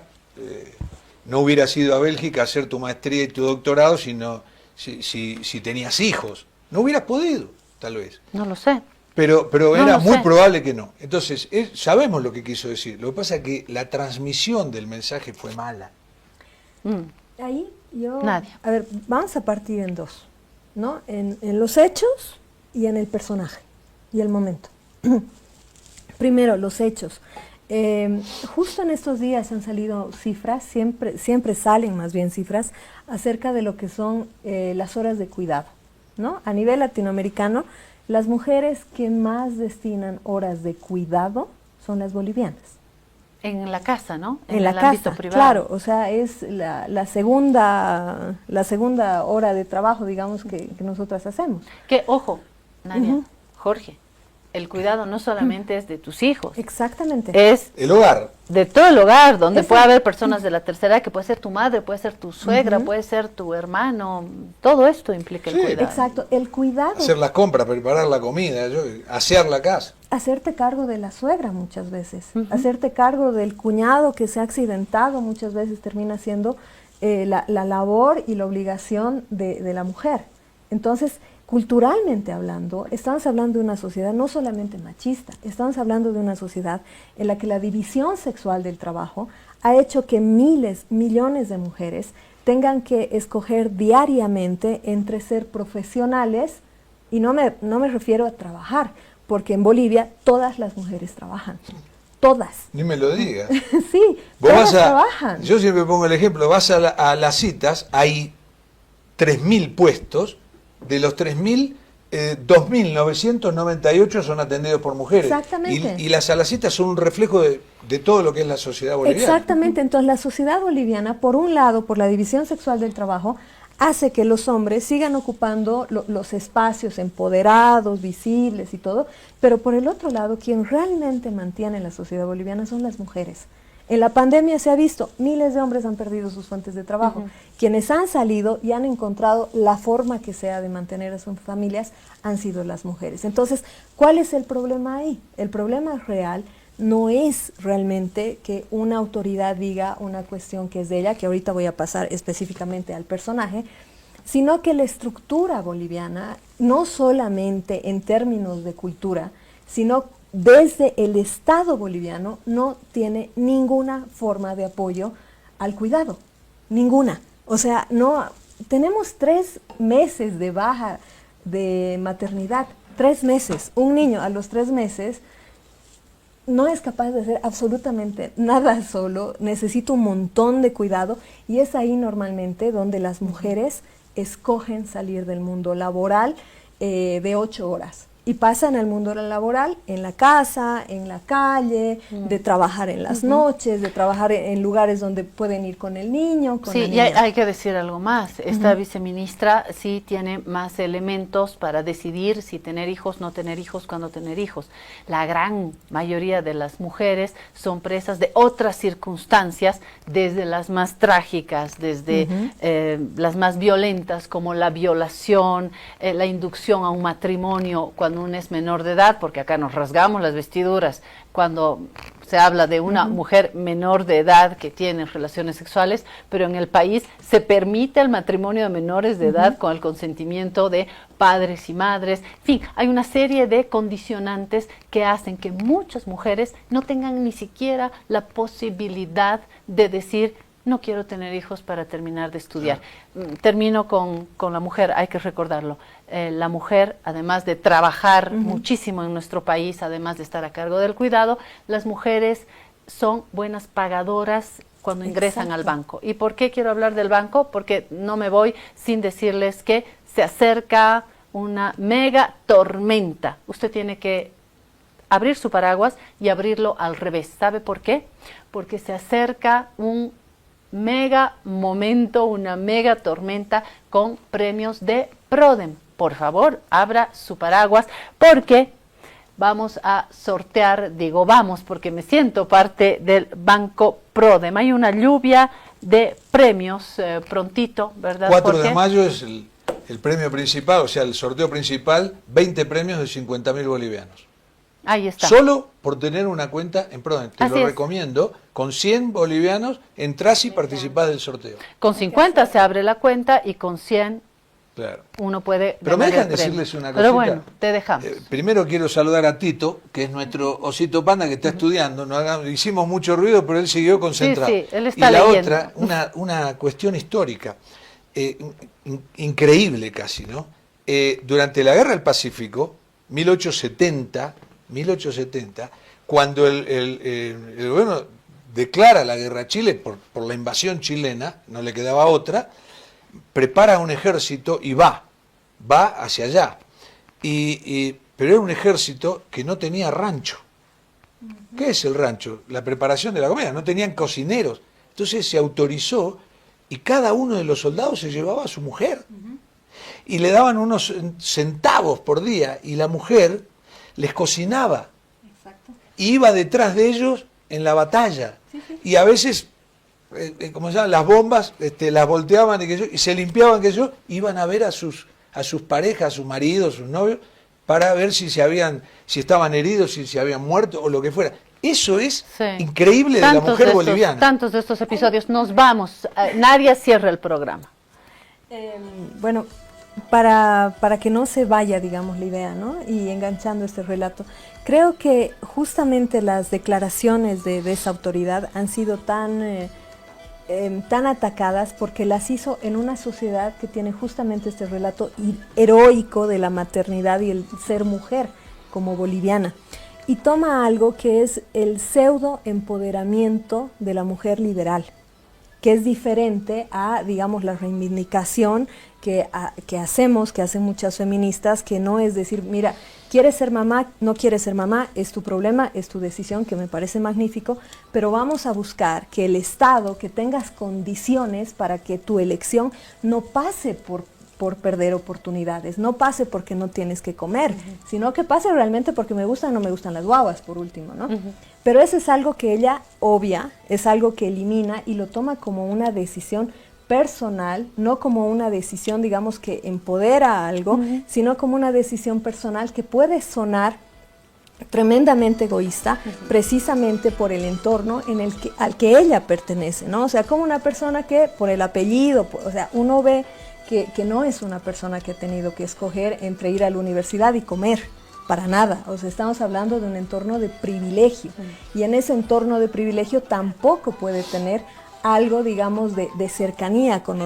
no hubieras ido a Bélgica a hacer tu maestría y tu doctorado si tenías hijos. No hubieras podido, tal vez. No lo sé. Pero no era muy probable que no. Entonces, sabemos lo que quiso decir. Lo que pasa es que la transmisión del mensaje fue mala. Ahí yo... Nadia. A ver, vamos a partir en dos, ¿no? En los hechos y en el personaje. Y el momento. Primero, los hechos. Justo en estos días han salido cifras, siempre salen más bien cifras, acerca de lo que son las horas de cuidado, ¿no? A nivel latinoamericano, las mujeres que más destinan horas de cuidado son las bolivianas. En la casa, ¿no? En la casa, claro, o sea, es la segunda hora de trabajo, digamos, que nosotras hacemos. Que, ojo, Nadia, Jorge, el cuidado no solamente es de tus hijos. Exactamente. Es el hogar. De todo el hogar, donde puede haber personas de la tercera edad, que puede ser tu madre, puede ser tu suegra, puede ser tu hermano. Todo esto implica el cuidado. Exacto, el cuidado. Hacer las compras, preparar la comida, asear la casa. Hacerte cargo de la suegra muchas veces. Hacerte cargo del cuñado que se ha accidentado muchas veces termina siendo la labor y la obligación de la mujer. Entonces, culturalmente hablando, estamos hablando de una sociedad no solamente machista, estamos hablando de una sociedad en la que la división sexual del trabajo ha hecho que millones de mujeres tengan que escoger diariamente entre ser profesionales, y no me refiero a trabajar, porque en Bolivia todas las mujeres trabajan. Todas. Ni me lo digas. Sí, todas trabajan. Yo siempre pongo el ejemplo, vas a las citas, hay 3.000 puestos. De los 3.000, 2.998 son atendidos por mujeres. Exactamente. Y las salacitas son un reflejo de todo lo que es la sociedad boliviana. Exactamente. Entonces, la sociedad boliviana, por un lado, por la división sexual del trabajo, hace que los hombres sigan ocupando los espacios empoderados, visibles y todo, pero por el otro lado, quien realmente mantiene la sociedad boliviana son las mujeres. En la pandemia se ha visto, miles de hombres han perdido sus fuentes de trabajo. Quienes han salido y han encontrado la forma que sea de mantener a sus familias han sido las mujeres. Entonces, ¿cuál es el problema ahí? El problema real no es realmente que una autoridad diga una cuestión que es de ella, que ahorita voy a pasar específicamente al personaje, sino que la estructura boliviana, no solamente en términos de cultura, sino desde el Estado boliviano no tiene ninguna forma de apoyo al cuidado, ninguna. O sea, no tenemos 3 meses de baja de maternidad, 3 meses. Un niño a los 3 meses no es capaz de hacer absolutamente nada solo, necesita un montón de cuidado y es ahí normalmente donde las mujeres escogen salir del mundo laboral de 8 horas. Y pasan al mundo laboral, en la casa, en la calle, de trabajar en las noches, de trabajar en lugares donde pueden ir con el niño, con la niña. Y hay que decir algo más. Esta viceministra sí tiene más elementos para decidir si tener hijos, no tener hijos, cuándo tener hijos. La gran mayoría de las mujeres son presas de otras circunstancias, desde las más trágicas, desde las más violentas, como la violación, la inducción a un matrimonio cuando uno es menor de edad, porque acá nos rasgamos las vestiduras cuando se habla de una mujer menor de edad que tiene relaciones sexuales, pero en el país se permite el matrimonio de menores de edad con el consentimiento de padres y madres. En fin, hay una serie de condicionantes que hacen que muchas mujeres no tengan ni siquiera la posibilidad de decir: no quiero tener hijos para terminar de estudiar. Termino con la mujer, hay que recordarlo. La mujer, además de trabajar muchísimo en nuestro país, además de estar a cargo del cuidado, las mujeres son buenas pagadoras cuando ingresan al banco. ¿Y por qué quiero hablar del banco? Porque no me voy sin decirles que se acerca una mega tormenta. Usted tiene que abrir su paraguas y abrirlo al revés. ¿Sabe por qué? Porque se acerca un mega momento, una mega tormenta con premios de Prodem. Por favor, abra su paraguas porque vamos a sortear, digo vamos porque me siento parte del Banco Prodem. Hay una lluvia de premios prontito, ¿verdad? 4 de mayo es el premio principal, o sea, el sorteo principal, 20 premios de 50.000 bolivianos. Ahí está. Solo por tener una cuenta en Prodem. Te Así lo es. recomiendo. Con 100 bolivianos entras y participás del sorteo. Con 50 se abre la cuenta y con 100 claro. uno puede... Pero me dejan ganar el premio. decirles una cosita. Pero bueno, te dejamos. Primero quiero saludar a Tito, que es nuestro osito panda que está estudiando. Hicimos mucho ruido, pero él siguió concentrado. Sí, él está y la leyendo. otra, una cuestión histórica, increíble casi, ¿no? Durante la Guerra del Pacífico, 1870, cuando el gobierno declara la guerra a Chile por la invasión chilena, no le quedaba otra, prepara un ejército y va hacia allá. Pero era un ejército que no tenía rancho. ¿Qué es el rancho? La preparación de la comida. No tenían cocineros. Entonces se autorizó y cada uno de los soldados se llevaba a su mujer. Y le daban unos centavos por día y la mujer les cocinaba. Exacto. Y iba detrás de ellos en la batalla. Sí, sí. Y a veces, como se llama, las bombas las volteaban y se limpiaban, iban a ver a sus parejas, a sus maridos, sus novios, para ver si estaban heridos, si se habían muerto o lo que fuera. Eso es increíble de la mujer boliviana. Tantos de estos episodios. Nos vamos. Nadia cierra el programa. Bueno, para que no se vaya, digamos, la idea, ¿no? Y enganchando este relato, creo que justamente las declaraciones de esa autoridad han sido tan atacadas porque las hizo en una sociedad que tiene justamente este relato heroico de la maternidad y el ser mujer como boliviana. Y toma algo que es el pseudo empoderamiento de la mujer liberal, que es diferente a, digamos, la reivindicación que hacen muchas feministas, que no es decir, mira, quieres ser mamá, no quieres ser mamá, es tu problema, es tu decisión, que me parece magnífico, pero vamos a buscar que el Estado, que tengas condiciones para que tu elección no pase por perder oportunidades, no pase porque no tienes que comer, sino que pase realmente porque me gustan o no me gustan las guaguas, por último, ¿no? Pero eso es algo que ella obvia, es algo que elimina y lo toma como una decisión personal, no como una decisión, digamos, que empodera algo, sino como una decisión personal que puede sonar tremendamente egoísta, precisamente por el entorno al que ella pertenece, ¿no? O sea, como una persona que por el apellido, o sea, uno ve que no es una persona que ha tenido que escoger entre ir a la universidad y comer, para nada. O sea, estamos hablando de un entorno de privilegio, y en ese entorno de privilegio tampoco puede tener algo, digamos, de cercanía con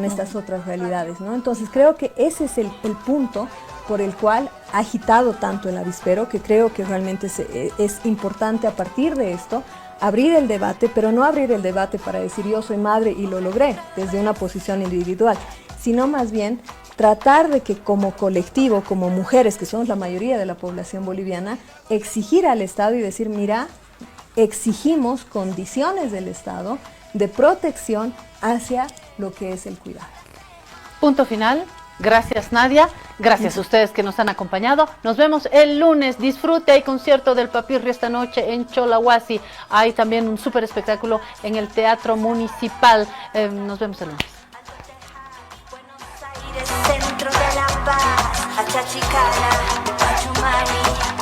estas otras realidades, ¿no? Entonces creo que ese es el punto por el cual ha agitado tanto el avispero, que creo que realmente es importante a partir de esto abrir el debate, pero no abrir el debate para decir yo soy madre y lo logré desde una posición individual, sino más bien tratar de que como colectivo, como mujeres, que somos la mayoría de la población boliviana, exigir al Estado y decir, mira, exigimos condiciones del Estado de protección hacia lo que es el cuidado. Punto final. Gracias, Nadia. Gracias a ustedes que nos han acompañado. Nos vemos el lunes. Disfrute, hay concierto del Papirri esta noche en Cholahuasi. Hay también un súper espectáculo en el Teatro Municipal. Nos vemos el lunes. Centro de la Paz, Achachicala, Pachumani.